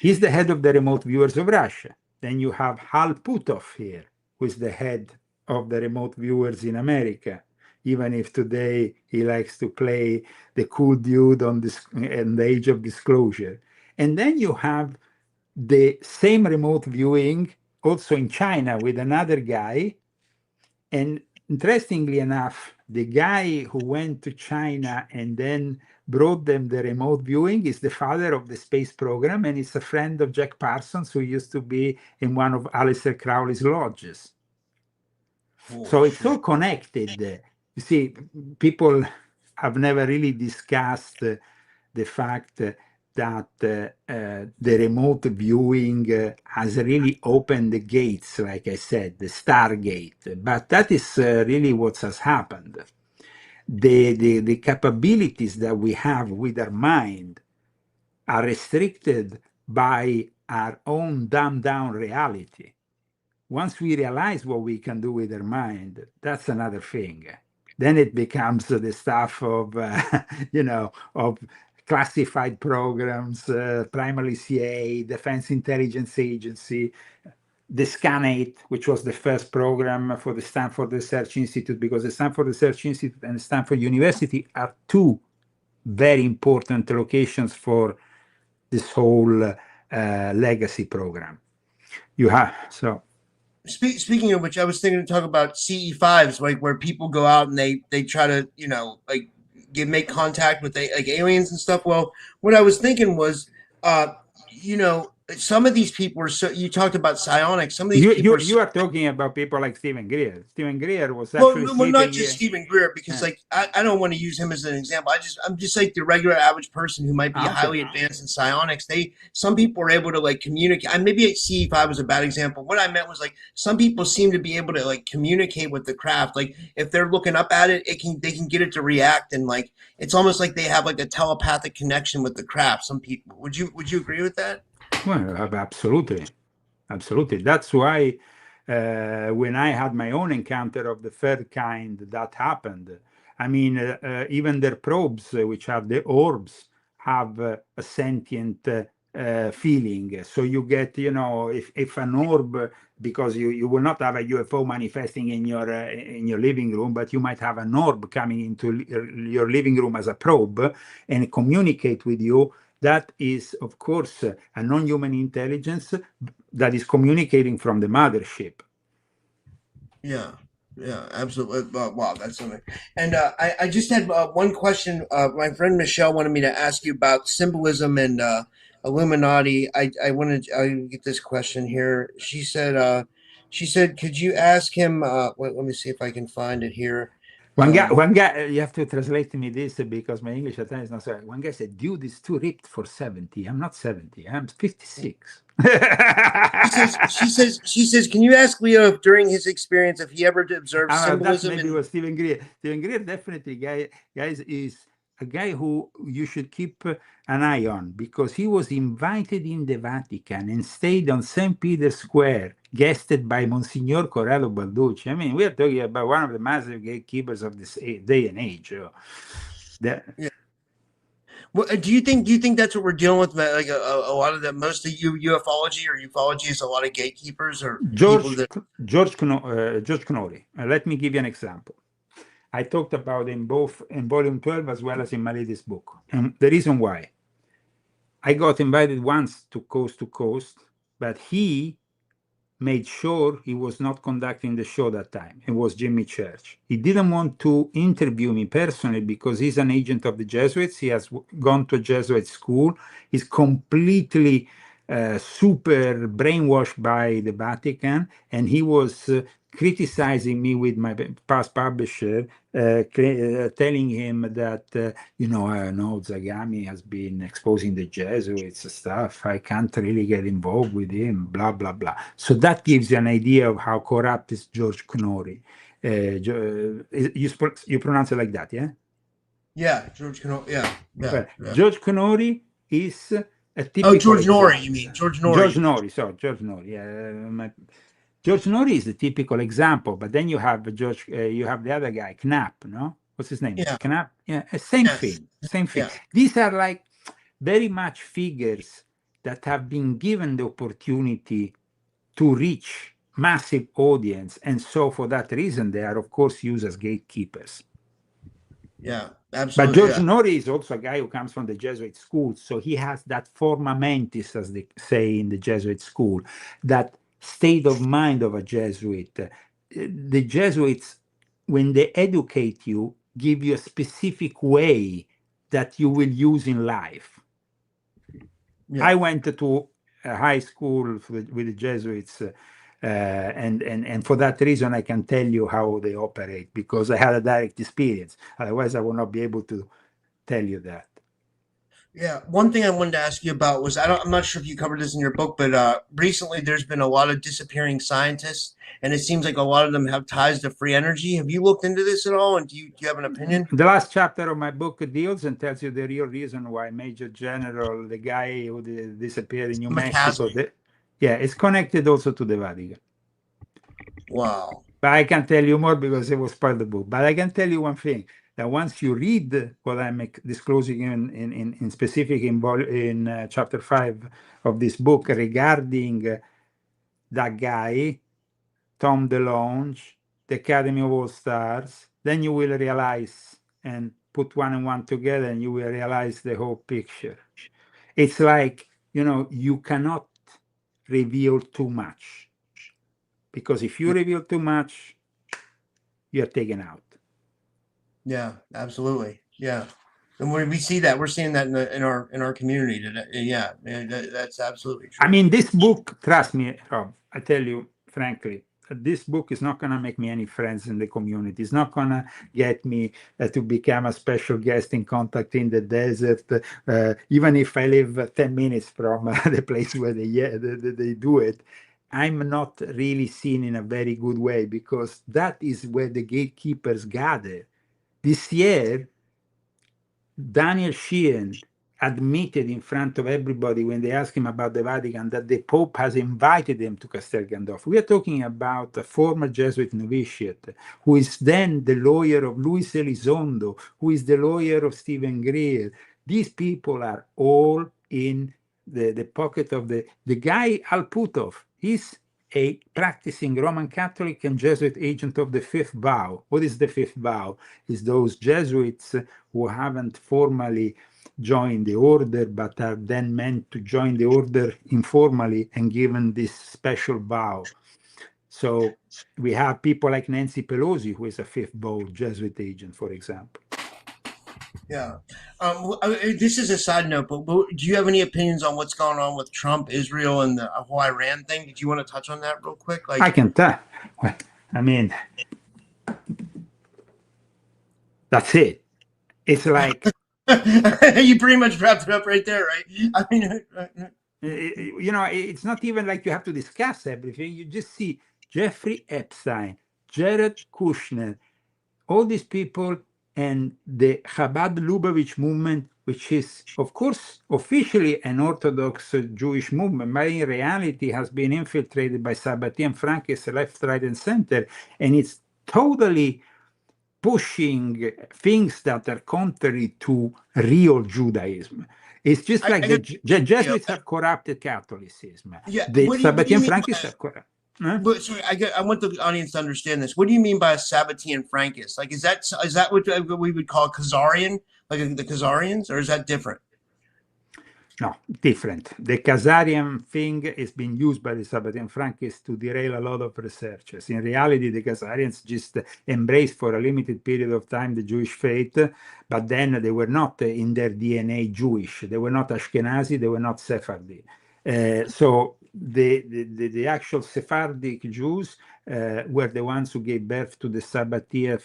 Speaker 4: He's the head of the remote viewers of Russia. Then you have Hal Puthoff here, who is the head of the remote viewers in America, even if today he likes to play the cool dude on this in the age of disclosure. And then you have the same remote viewing also in China with another guy. And interestingly enough, the guy who went to China and then brought them the remote viewing is the father of the space program, and it's a friend of Jack Parsons, who used to be in one of Aleister Crowley's lodges. So it's all connected. You see, people have never really discussed the fact that the remote viewing has really opened the gates, like I said, the Stargate. But that is really what has happened. The capabilities that we have with our mind are restricted by our own dumbed down reality. Once we realize what we can do with our mind, that's another thing. Then it becomes the stuff of, of classified programs, primarily CIA, Defense Intelligence Agency, the SCAN-8, which was the first program for the Stanford Research Institute, because the Stanford Research Institute and Stanford University are two very important locations for this whole legacy program. You have so.
Speaker 3: Speaking of which, I was thinking to talk about CE5s, like where people go out and they try to like make contact with like aliens and stuff. Well, what I was thinking was, some of these people are so. You talked about psionics. Some of these
Speaker 4: You
Speaker 3: people
Speaker 4: you
Speaker 3: are so.
Speaker 4: you are talking about people like Stephen Greer. Stephen Greer was
Speaker 3: Well,
Speaker 4: actually
Speaker 3: well, not
Speaker 4: sleeping
Speaker 3: just
Speaker 4: here.
Speaker 3: Stephen Greer, because like I don't want to use him as an example. I'm just like the regular average person who might be
Speaker 4: Okay.
Speaker 3: highly advanced in psionics. Some people are able to like communicate. Maybe CE5 was a bad example. What I meant was like some people seem to be able to like communicate with the craft. Like if they're looking up at it, they can get it to react, and like it's almost like they have like a telepathic connection with the craft. Some people. Would you agree with that?
Speaker 4: Well, absolutely. Absolutely. That's why when I had my own encounter of the third kind, that happened. I mean, even their probes, which are the orbs, have a sentient feeling. So you get, if an orb, because you will not have a UFO manifesting in your living room, but you might have an orb coming into your living room as a probe and communicate with you. That is, of course, a non-human intelligence that is communicating from the mothership.
Speaker 3: Yeah, absolutely. Wow, that's something. And I just had one question. My friend Michelle wanted me to ask you about symbolism and Illuminati. I wanted I get this question here. She said, could you ask him? Let me see if I can find it here.
Speaker 4: One guy, you have to translate me this because my English at times is not so. One guy said, "Dude is too ripped for 70. I'm not 70. I'm 56."
Speaker 3: She says, can you ask Leo if during his experience if he ever observed
Speaker 4: That
Speaker 3: symbolism
Speaker 4: maybe
Speaker 3: and
Speaker 4: was Stephen Greer. Stephen Greer definitely, guys, is a guy who you should keep an eye on because he was invited in the Vatican and stayed on St. Peter's Square, guested by Monsignor Corrado Balducci. I mean, we are talking about one of the massive gatekeepers of this day and age.
Speaker 3: yeah. Well, do you think that's what we're dealing with? Like a lot of the most of ufology or ufology is a lot of gatekeepers or people
Speaker 4: George
Speaker 3: that.
Speaker 4: George Knorri. Let me give you an example. I talked about in both in volume 12 as well as in my latest book. And the reason why I got invited once to Coast, but he made sure he was not conducting the show that time. It was Jimmy Church. He didn't want to interview me personally because he's an agent of the Jesuits. He has gone to a Jesuit school. He's completely super brainwashed by the Vatican, and he was criticizing me with my past publisher, telling him that no, Zagami has been exposing the Jesuits stuff. I can't really get involved with him. Blah blah blah. So that gives you an idea of how corrupt is George Knorri. You pronounce it like that, yeah?
Speaker 3: Yeah, George Knorri. Yeah.
Speaker 4: Well, George Knorri is a typical
Speaker 3: Oh, George Norrie,
Speaker 4: example.
Speaker 3: you mean George Norrie?
Speaker 4: George Norrie, sorry, George Norrie. George Norrie is the typical example, but then you have you have the other guy, Knapp, no? What's his name?
Speaker 3: Yeah.
Speaker 4: Knapp? Yeah, same
Speaker 3: Yes.
Speaker 4: thing, same thing.
Speaker 3: Yeah.
Speaker 4: These are like very much figures that have been given the opportunity to reach massive audience, and so for that reason, they are of course used as gatekeepers.
Speaker 3: Yeah,
Speaker 4: But
Speaker 3: absolutely.
Speaker 4: George
Speaker 3: Yeah.
Speaker 4: Norrie is also a guy who comes from the Jesuit school, so he has that forma mentis, as they say in the Jesuit school, that state of mind of a Jesuit. The Jesuits, when they educate you, give you a specific way that you will use in life.
Speaker 3: Yeah.
Speaker 4: I went to a high school with the Jesuits, and for that reason, I can tell you how they operate because I had a direct experience. Otherwise, I will not be able to tell you that.
Speaker 3: Yeah, one thing I wanted to ask you about was I'm not sure if you covered this in your book, but recently there's been a lot of disappearing scientists, and it seems like a lot of them have ties to free energy. Have you looked into this at all, and do you have an opinion?
Speaker 4: The last chapter of my book deals and tells you the real reason why Major General, the guy who disappeared in New Mexico, it's connected also to the Vatican.
Speaker 3: Wow.
Speaker 4: But I can't tell you more because it was part of the book. But I can tell you one thing, that once you read what I'm disclosing in specific in chapter 5 of this book regarding that guy, Tom DeLonge, the Academy of All Stars, then you will realize and put one and one together and you will realize the whole picture. It's like, you cannot reveal too much. Because if you reveal too much, you're taken out.
Speaker 3: Yeah, absolutely. Yeah. And we see that. We're seeing that in our community today. Yeah, that's absolutely true.
Speaker 4: I mean, this book, trust me, Rob, I tell you frankly, this book is not going to make me any friends in the community. It's not going to get me to become a special guest in contact in the desert, even if I live 10 minutes from the place where they do it. I'm not really seen in a very good way, because that is where the gatekeepers gather. This year, Daniel Sheehan admitted in front of everybody when they asked him about the Vatican that the Pope has invited him to Castel Gandolfo. We are talking about a former Jesuit novitiate who is then the lawyer of Luis Elizondo, who is the lawyer of Stephen Greer. These people are all in the pocket of the guy Alputov. He's a practicing Roman Catholic and Jesuit agent of the fifth vow. What is the fifth vow? Is those Jesuits who haven't formally joined the order, but are then meant to join the order informally and given this special vow. So we have people like Nancy Pelosi, who is a fifth vow Jesuit agent, for example.
Speaker 3: Yeah. This is a side note, but do you have any opinions on what's going on with Trump, Israel, and the whole Iran thing? Did you want to touch on that real quick?
Speaker 4: I can tell. I mean, that's it. It's like
Speaker 3: you pretty much wrapped it up right there, right? I mean,
Speaker 4: you know, it's not even like you have to discuss everything. You just see Jeffrey Epstein, Jared Kushner, all these people, and the Chabad Lubavitch movement, which is, of course, officially an Orthodox Jewish movement, but in reality has been infiltrated by Sabbathi and Frankists left, right, and center. And it's totally pushing things that are contrary to real Judaism. It's just like the Jesuits have corrupted Catholicism.
Speaker 3: Yeah,
Speaker 4: The Sabbathi and Frankists have corrupted.
Speaker 3: But sorry, I want the audience to understand this. What do you mean by a Sabbatean Frankist? Like, is that what we would call Khazarian, like the Khazarians, or is that different?
Speaker 4: No, different. The Khazarian thing is being used by the Sabbatean Frankists to derail a lot of researchers. In reality, the Khazarians just embraced for a limited period of time the Jewish faith, but then they were not in their DNA Jewish. They were not Ashkenazi, they were not Sephardi. So the actual Sephardic Jews were the ones who gave birth to the Shabbatai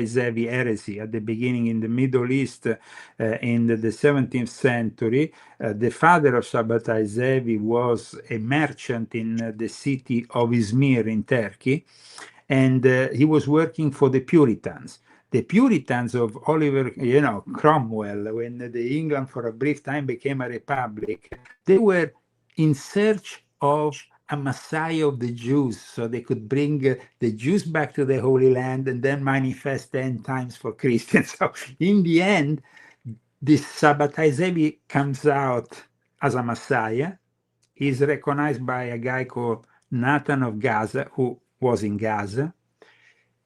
Speaker 4: Zevi heresy at the beginning in the Middle East in the 17th century. The father of Shabbatai Zevi was a merchant in the city of Izmir in Turkey, and he was working for the Puritans. The Puritans of Oliver, Cromwell, when the England for a brief time became a republic, they were in search of a Messiah of the Jews, so they could bring the Jews back to the Holy Land and then manifest end times for Christians. So in the end, this Shabbatai Zevi comes out as a Messiah. He's recognized by a guy called Nathan of Gaza, who was in Gaza.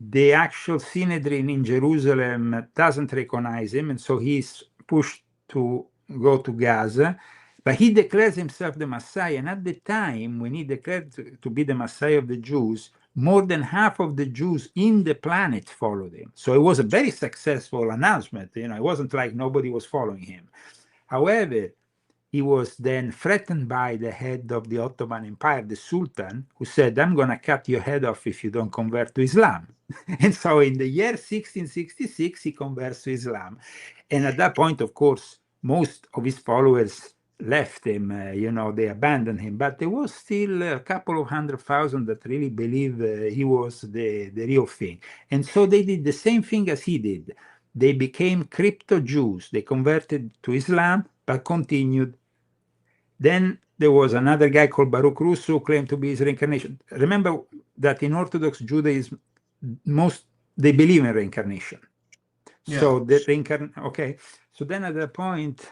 Speaker 4: The actual Synedrion in Jerusalem doesn't recognize him, and so he's pushed to go to Gaza. But he declares himself the Messiah. And at the time when he declared to be the Messiah of the Jews, more than half of the Jews in the planet followed him. So it was a very successful announcement. It wasn't like nobody was following him. However, he was then threatened by the head of the Ottoman Empire, the Sultan, who said, "I'm going to cut your head off if you don't convert to Islam." And so in the year 1666, he converts to Islam. And at that point, of course, most of his followers left him, they abandoned him, but there was still a couple of 100,000 that really believed he was the real thing. And so they did the same thing as he did. They became crypto-Jews. They converted to Islam, but continued. Then there was another guy called Baruch Russo who claimed to be his reincarnation. Remember that in Orthodox Judaism, they believe in reincarnation. Yeah. So the okay. So then at that point,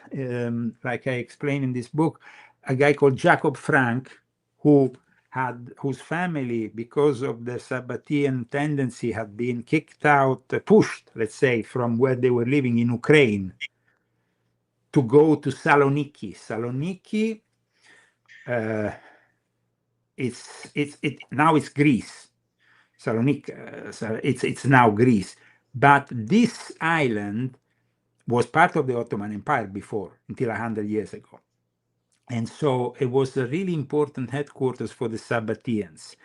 Speaker 4: like I explained in this book, a guy called Jacob Frank, whose family, because of their Sabbatean tendency, had been kicked out, pushed, let's say, from where they were living in Ukraine to go to Saloniki. Saloniki now it's Greece. Salonique, so it's now Greece. But this island was part of the Ottoman Empire before, until 100 years ago. And so it was a really important headquarters for the Sabbateans.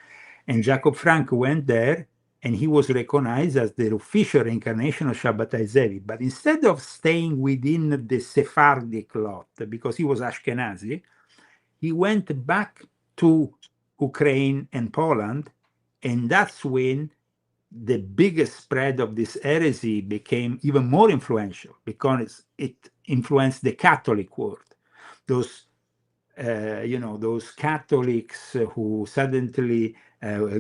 Speaker 4: And Jacob Frank went there, and he was recognized as the official incarnation of Shabbatai Zevi. But instead of staying within the Sephardic lot, because he was Ashkenazi, he went back to Ukraine and Poland, and that's when the biggest spread of this heresy became even more influential, because it influenced the Catholic world. Those those Catholics who suddenly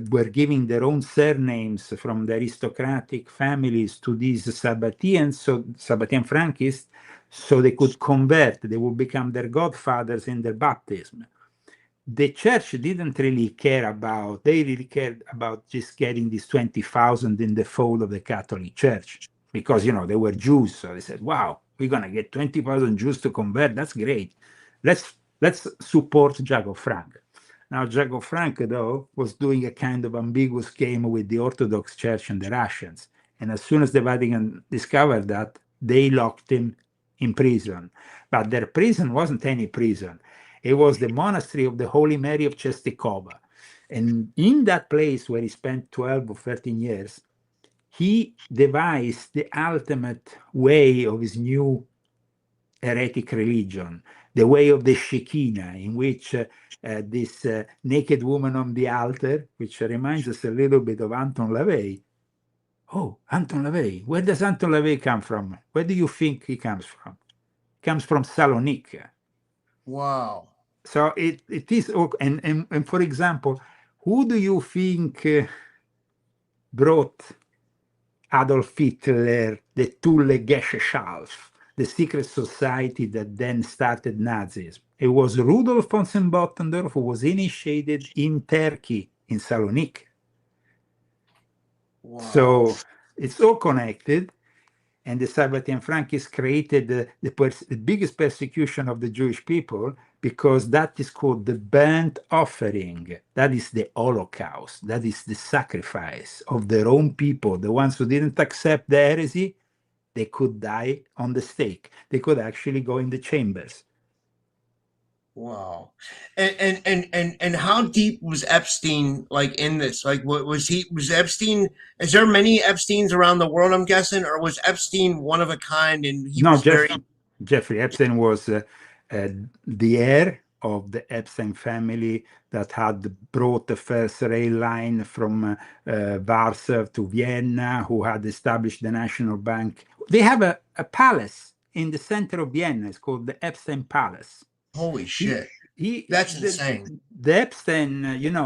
Speaker 4: were giving their own surnames from the aristocratic families to these Sabbateans, so Sabbatean Frankists, so they could convert, they would become their godfathers in their baptism. The church didn't really care about, they really cared about just getting these 20,000 in the fold of the Catholic Church, because, they were Jews. So they said, wow, we're going to get 20,000 Jews to convert. That's great. Let's support Jacob Frank. Now, Jacob Frank, though, was doing a kind of ambiguous game with the Orthodox Church and the Russians. And as soon as the Vatican discovered that, they locked him in prison. But their prison wasn't any prison. It was the monastery of the Holy Mary of Czestochowa. And in that place where he spent 12 or 13 years, he devised the ultimate way of his new heretic religion, the way of the Shekinah, in which this naked woman on the altar, which reminds us a little bit of Anton LaVey. Oh, Anton LaVey. Where does Anton LaVey come from? Where do you think he comes from? He comes from Salonique.
Speaker 3: Wow.
Speaker 4: So it is, and for example, who do you think brought Adolf Hitler the Thule Gesellschaft, the secret society that then started Nazism? It was Rudolf von Sembotendorf, who was initiated in Turkey, in Salonique.
Speaker 3: Wow.
Speaker 4: So it's all connected. And the Sabbatean Frankists created the biggest persecution of the Jewish people, because that is called the burnt offering. That is the Holocaust. That is the sacrifice of their own people. The ones who didn't accept the heresy, they could die on the stake. They could actually go in the chambers.
Speaker 3: Wow. And how deep was Epstein in this? Was Epstein, is there many Epsteins around the world, I'm guessing, or was Epstein one of a kind and he was
Speaker 4: Jeffrey Epstein was the heir of the Epstein family that had brought the first rail line from Warsaw to Vienna, who had established the National Bank. They have a palace in the center of Vienna. It's called the Epstein Palace.
Speaker 3: Holy shit. That's insane.
Speaker 4: The Epstein,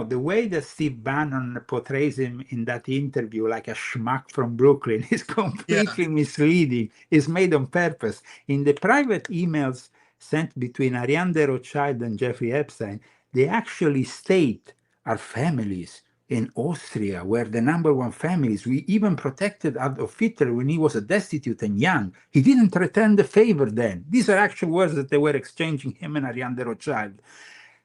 Speaker 4: the way that Steve Bannon portrays him in that interview, like a schmuck from Brooklyn, is completely misleading. It's made on purpose. In the private emails sent between Ariane de Rothschild and Jeffrey Epstein, they actually state our families in Austria were the #1 families. We even protected Adolf Hitler when he was destitute and young. He didn't return the favor then. These are actual words that they were exchanging, him and Ariane de Rothschild,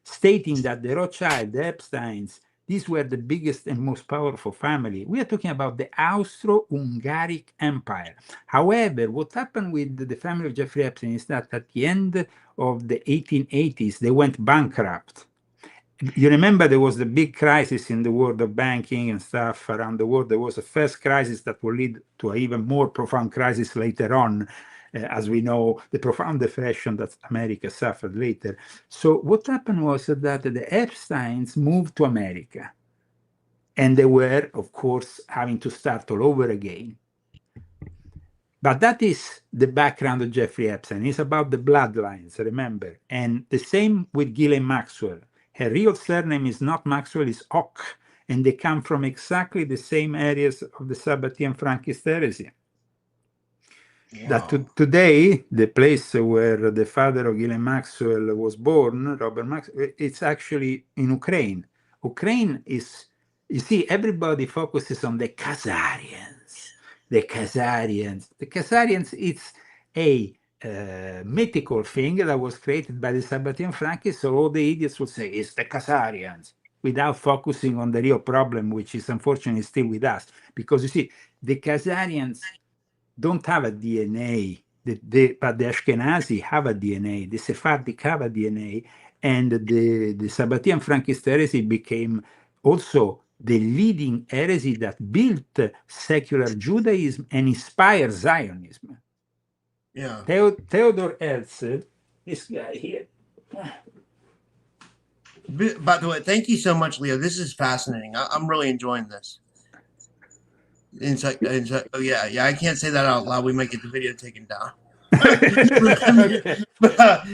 Speaker 4: stating that the Rothschild, the Epsteins, these were the biggest and most powerful family. We are talking about the Austro-Hungaric Empire. However, what happened with the family of Jeffrey Epstein is that at the end of the 1880s, they went bankrupt. You remember there was the big crisis in the world of banking and stuff around the world. There was a first crisis that will lead to an even more profound crisis later on, as we know, the profound depression that America suffered later. So what happened was that the Epsteins moved to America, and they were, of course, having to start all over again. But that is the background of Jeffrey Epstein. It's about the bloodlines, remember. And the same with Ghislaine Maxwell. Her real surname is not Maxwell, it's Ock, and they come from exactly the same areas of the Sabbatean Frankist heresy. Wow. That today, the place where the father of Ghislaine Maxwell was born, Robert Maxwell, it's actually in Ukraine. Ukraine is, you see, everybody focuses on the Khazarians. The Khazarians, it's mythical thing that was created by the Sabbatean Frankists, so all the idiots would say it's the Khazarians, without focusing on the real problem, which is unfortunately still with us. Because you see, the Khazarians don't have a DNA, but the Ashkenazi have a DNA, the Sephardic have a DNA, and the Sabbatean Frankist heresy became also the leading heresy that built secular Judaism and inspired Zionism.
Speaker 3: Yeah.
Speaker 4: Theodor Herzl, this guy here.
Speaker 3: By the way, thank you so much, Leo. This is fascinating. I'm really enjoying this. Oh yeah. I can't say that out loud. We might get the video taken down.
Speaker 4: Okay.
Speaker 3: But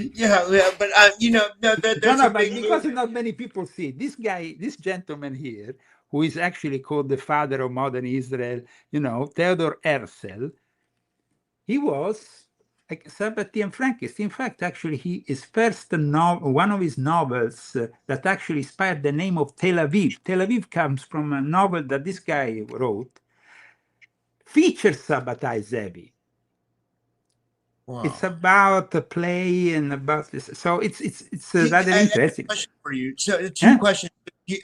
Speaker 3: you know, there's a
Speaker 4: But
Speaker 3: big
Speaker 4: because
Speaker 3: movement.
Speaker 4: not many people see this guy, this gentleman here, who is actually called the father of modern Israel, Theodor Herzl, he was a Sabbatean Frankist. In fact, actually, his first novel, one of his novels that actually inspired the name of Tel Aviv. Tel Aviv comes from a novel that this guy wrote, features Sabbatai Zevi.
Speaker 3: Wow.
Speaker 4: It's about the play and about this. So it's rather
Speaker 3: I have a
Speaker 4: interesting.
Speaker 3: question for you. So two questions.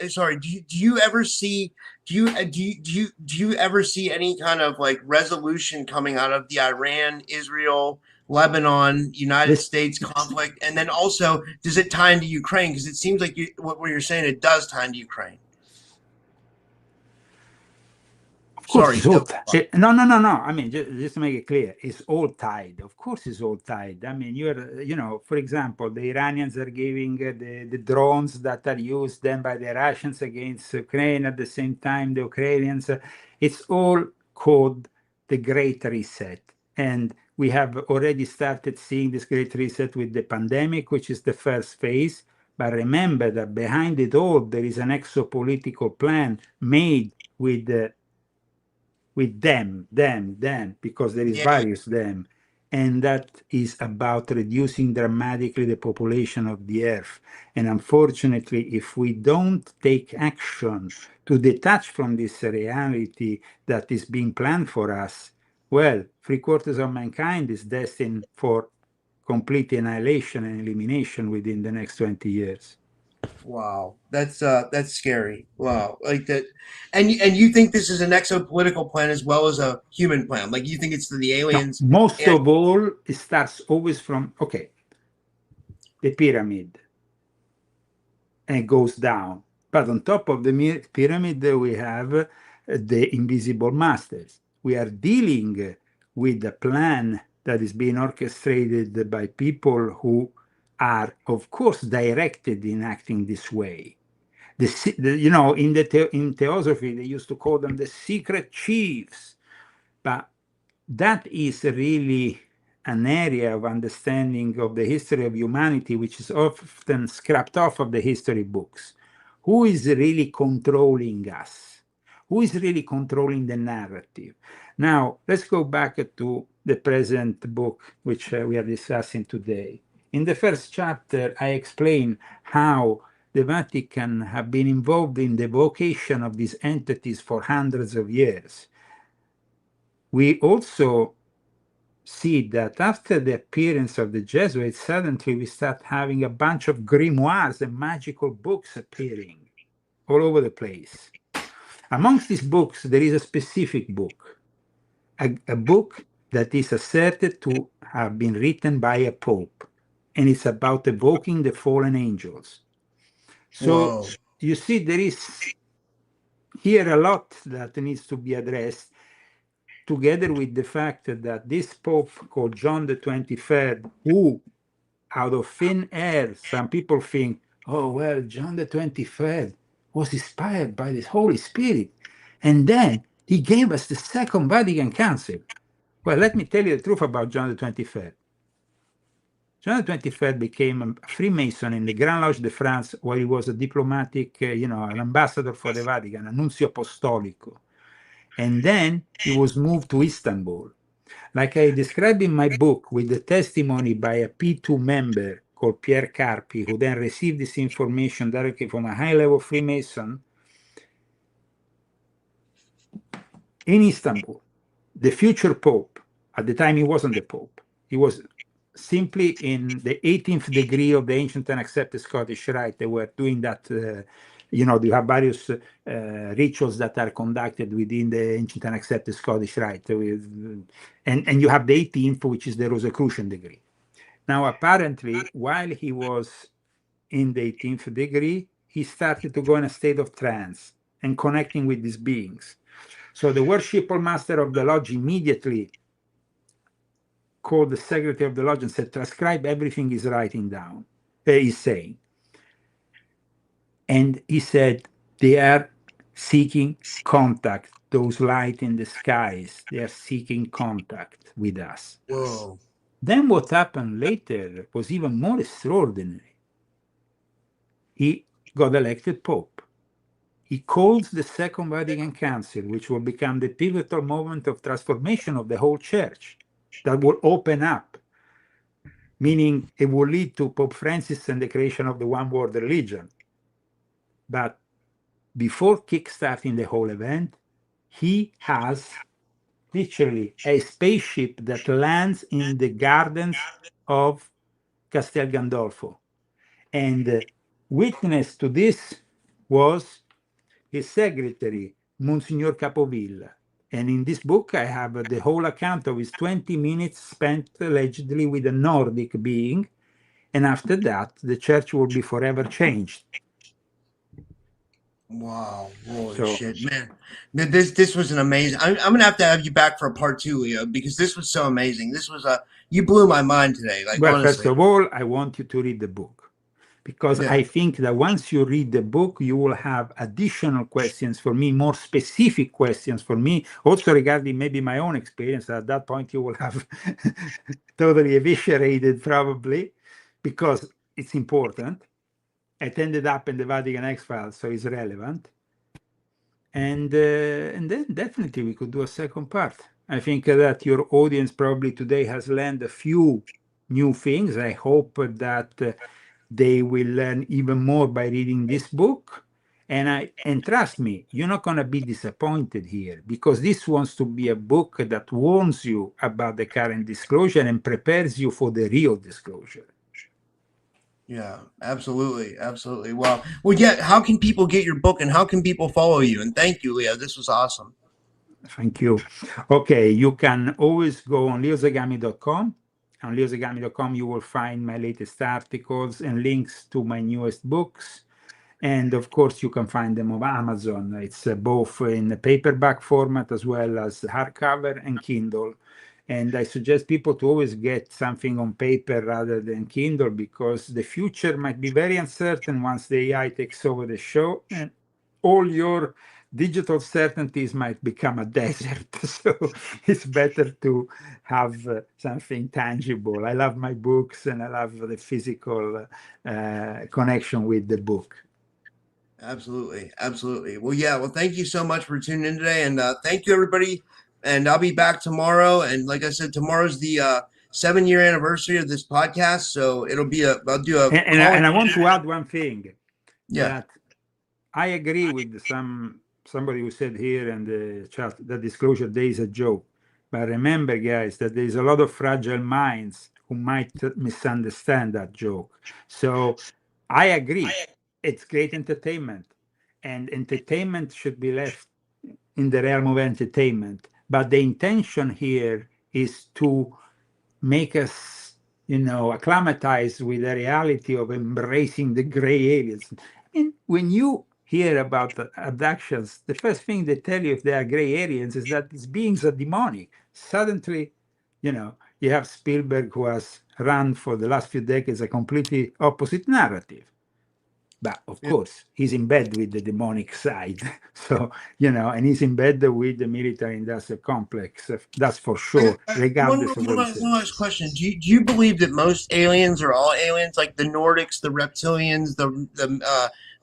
Speaker 3: Sorry. Do you ever see? Do you ever see any kind of like resolution coming out of the Iran, Israel, Lebanon, United States conflict? And then also, does it tie into Ukraine? Because it seems like what you're saying, it does tie into Ukraine.
Speaker 4: Of course,
Speaker 3: Sorry.
Speaker 4: it's all no. I mean, just to make it clear, it's all tied. Of course, it's all tied. I mean, for example, the Iranians are giving the drones that are used then by the Russians against Ukraine. At the same time, the Ukrainians. It's all called the Great Reset, and we have already started seeing this Great Reset with the pandemic, which is the first phase. But remember that behind it all, there is an exopolitical plan made with them, because there is various them. And that is about reducing dramatically the population of the earth. And unfortunately, if we don't take action to detach from this reality that is being planned for us, well, 3/4 of mankind is destined for complete annihilation and elimination within the next 20 years.
Speaker 3: Wow, that's scary. Wow, like that, and you think this is an exopolitical plan as well as a human plan? Like you think it's the aliens?
Speaker 4: Most of all, it starts always from the pyramid, and it goes down. But on top of the pyramid, we have the invisible masters. We are dealing with a plan that is being orchestrated by people who are, of course, directed in acting this way. In Theosophy, they used to call them the secret chiefs. But that is really an area of understanding of the history of humanity, which is often scrapped off of the history books. Who is really controlling us? Who is really controlling the narrative? Now, let's go back to the present book, which we are discussing today. In the first chapter, I explain how the Vatican have been involved in the vocation of these entities for hundreds of years. We also see that after the appearance of the Jesuits, suddenly we start having a bunch of grimoires and magical books appearing all over the place. Amongst these books, there is a specific book, a book that is asserted to have been written by a pope, and it's about evoking the fallen angels. So you see, there is here a lot that needs to be addressed, together with the fact that this Pope called John the 23rd, who out of thin air, some people think, oh, well, John the 23rd was inspired by the Holy Spirit. And then he gave us the Second Vatican Council. Well, let me tell you the truth about John the 23rd. John the 23rd became a Freemason in the Grand Lodge de France, where he was a diplomatic, an ambassador for the Vatican, a nuncio apostolico. And then he was moved to Istanbul. Like I described in my book, with the testimony by a P2 member called Pierre Carpi, who then received this information directly from a high-level Freemason in Istanbul. The future Pope, at the time he wasn't the Pope, he was simply in the 18th degree of the ancient and accepted Scottish Rite. They were doing that. You have various rituals that are conducted within the ancient and accepted Scottish Rite, and you have the 18th, which is the Rosicrucian degree. Now, apparently, while he was in the 18th degree, he started to go in a state of trance and connecting with these beings. So the worshipful master of the lodge immediately called the secretary of the lodge and said, transcribe everything he's writing down, he's saying. And he said, they are seeking contact, those light in the skies, they are seeking contact with us.
Speaker 3: Whoa.
Speaker 4: Then what happened later was even more extraordinary. He got elected Pope. He calls the Second Vatican Council, which will become the pivotal moment of transformation of the whole church, that will open up, meaning it will lead to Pope Francis and the creation of the one world religion. But before kickstarting the whole event, he has literally a spaceship that lands in the gardens of Castel Gandolfo. And witness to this was his secretary, Monsignor Capovilla. And in this book, I have the whole account of his 20 minutes spent allegedly with a Nordic being. And after that, the church will be forever changed.
Speaker 3: Wow, holy shit, man! This was an amazing. I'm gonna have to have you back for a part 2, Leo, because this was so amazing. This was you blew my mind today. Like,
Speaker 4: well,
Speaker 3: honestly.
Speaker 4: First of all, I want you to read the book, because I think that once you read the book, you will have additional questions for me, more specific questions for me, also regarding maybe my own experience. At that point, you will have totally eviscerated, probably, because it's important. It ended up in the Vatican X-Files, so it's relevant. And then definitely we could do a second part. I think that your audience probably today has learned a few new things. I hope that they will learn even more by reading this book. And trust me, you're not going to be disappointed here, because this wants to be a book that warns you about the current disclosure and prepares you for the real disclosure.
Speaker 3: Yeah, absolutely. Absolutely. Well, yeah. How can people get your book and how can people follow you? And thank you, Leo. This was awesome.
Speaker 4: Thank you. Okay. You can always go on leozagami.com. On leozagami.com, you will find my latest articles and links to my newest books. And of course, you can find them on Amazon. It's both in the paperback format as well as hardcover and Kindle. And I suggest people to always get something on paper rather than Kindle, because the future might be very uncertain once the AI takes over the show, and all your digital certainties might become a desert. So it's better to have something tangible. I love my books and I love the physical connection with the book.
Speaker 3: Absolutely. Absolutely. Well, yeah. Well, thank you so much for tuning in today. And thank you, everybody. And I'll be back tomorrow. And like I said, tomorrow's the 7-year anniversary of this podcast. So it'll be I'll do a.
Speaker 4: And I want to add one thing.
Speaker 3: Yeah.
Speaker 4: That I agree with somebody who said here in the chat that Disclosure Day is a joke. But remember, guys, that there's a lot of fragile minds who might misunderstand that joke. So I agree. It's great entertainment. And entertainment should be left in the realm of entertainment. But the intention here is to make us, acclimatize with the reality of embracing the gray areas. And when you hear about the abductions, the first thing they tell you if they are gray aliens is that these beings are demonic. Suddenly, you have Spielberg, who has run for the last few decades a completely opposite narrative. But of course, he's in bed with the demonic side. So, and he's in bed with the military industrial complex. That's for sure, regardless of what he says.
Speaker 3: One last question. Do you believe that most aliens are all aliens, like the Nordics, the reptilians, the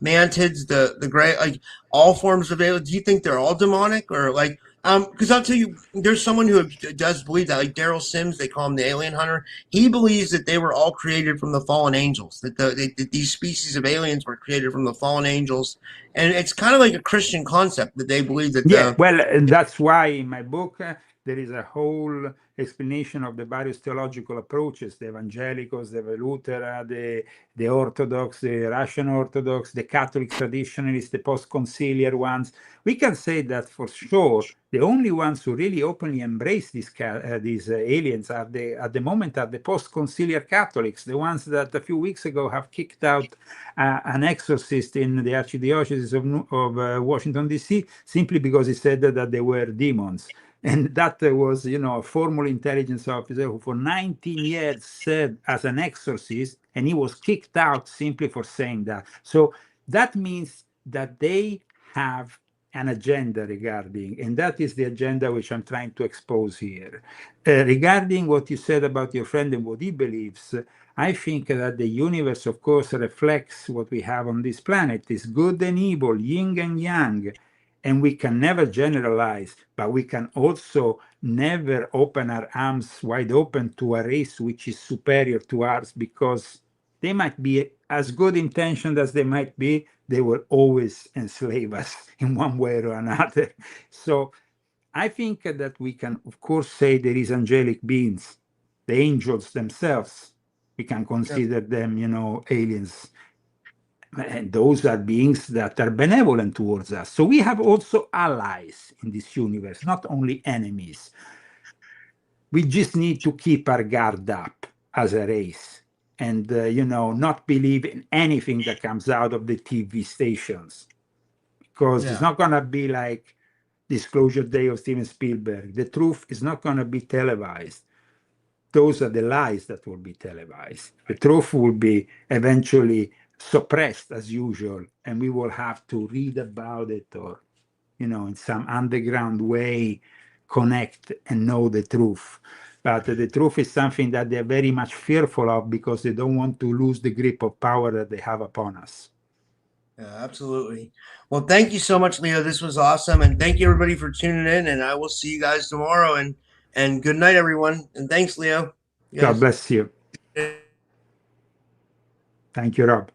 Speaker 3: mantids, the gray, like all forms of aliens? Do you think they're all demonic, or like, because I'll tell you, there's someone who does believe that, like Daryl Sims, they call him the alien hunter. He believes that they were all created from the fallen angels, that these species of aliens were created from the fallen angels. And it's kind of like a Christian concept that they believe that.
Speaker 4: Yeah, well, that's why in my book, there is a whole explanation of the various theological approaches, the evangelicals, the Lutheran, the Orthodox, the Russian Orthodox, the Catholic traditionalists, the post-conciliar ones. We can say that for sure, the only ones who really openly embrace these aliens at the moment are the post-conciliar Catholics, the ones that a few weeks ago have kicked out an exorcist in the Archdiocese of Washington, D.C., simply because he said that they were demons. And that was, a former intelligence officer who for 19 years served as an exorcist, and he was kicked out simply for saying that. So that means that they have an agenda regarding, and that is the agenda which I'm trying to expose here. Regarding what you said about your friend and what he believes, I think that the universe, of course, reflects what we have on this planet. It's good and evil, yin and yang. And we can never generalize, but we can also never open our arms wide open to a race which is superior to ours, because they might be as good intentioned as they might be, they will always enslave us in one way or another. So I think that we can, of course, say there is angelic beings, the angels themselves. We can consider them, aliens. And those are beings that are benevolent towards us. So we have also allies in this universe, not only enemies. We just need to keep our guard up as a race and, not believe in anything that comes out of the TV stations. Because it's not going to be like Disclosure Day of Steven Spielberg. The truth is not going to be televised. Those are the lies that will be televised. The truth will be eventually suppressed as usual, and we will have to read about it or, in some underground way, connect and know the truth. But the truth is something that they're very much fearful of because they don't want to lose the grip of power that they have upon us.
Speaker 3: Yeah, absolutely. Well, thank you so much, Leo. This was awesome. And thank you, everybody, for tuning in. And I will see you guys tomorrow. And good night, everyone. And thanks, Leo.
Speaker 4: God bless you. Thank you, Rob.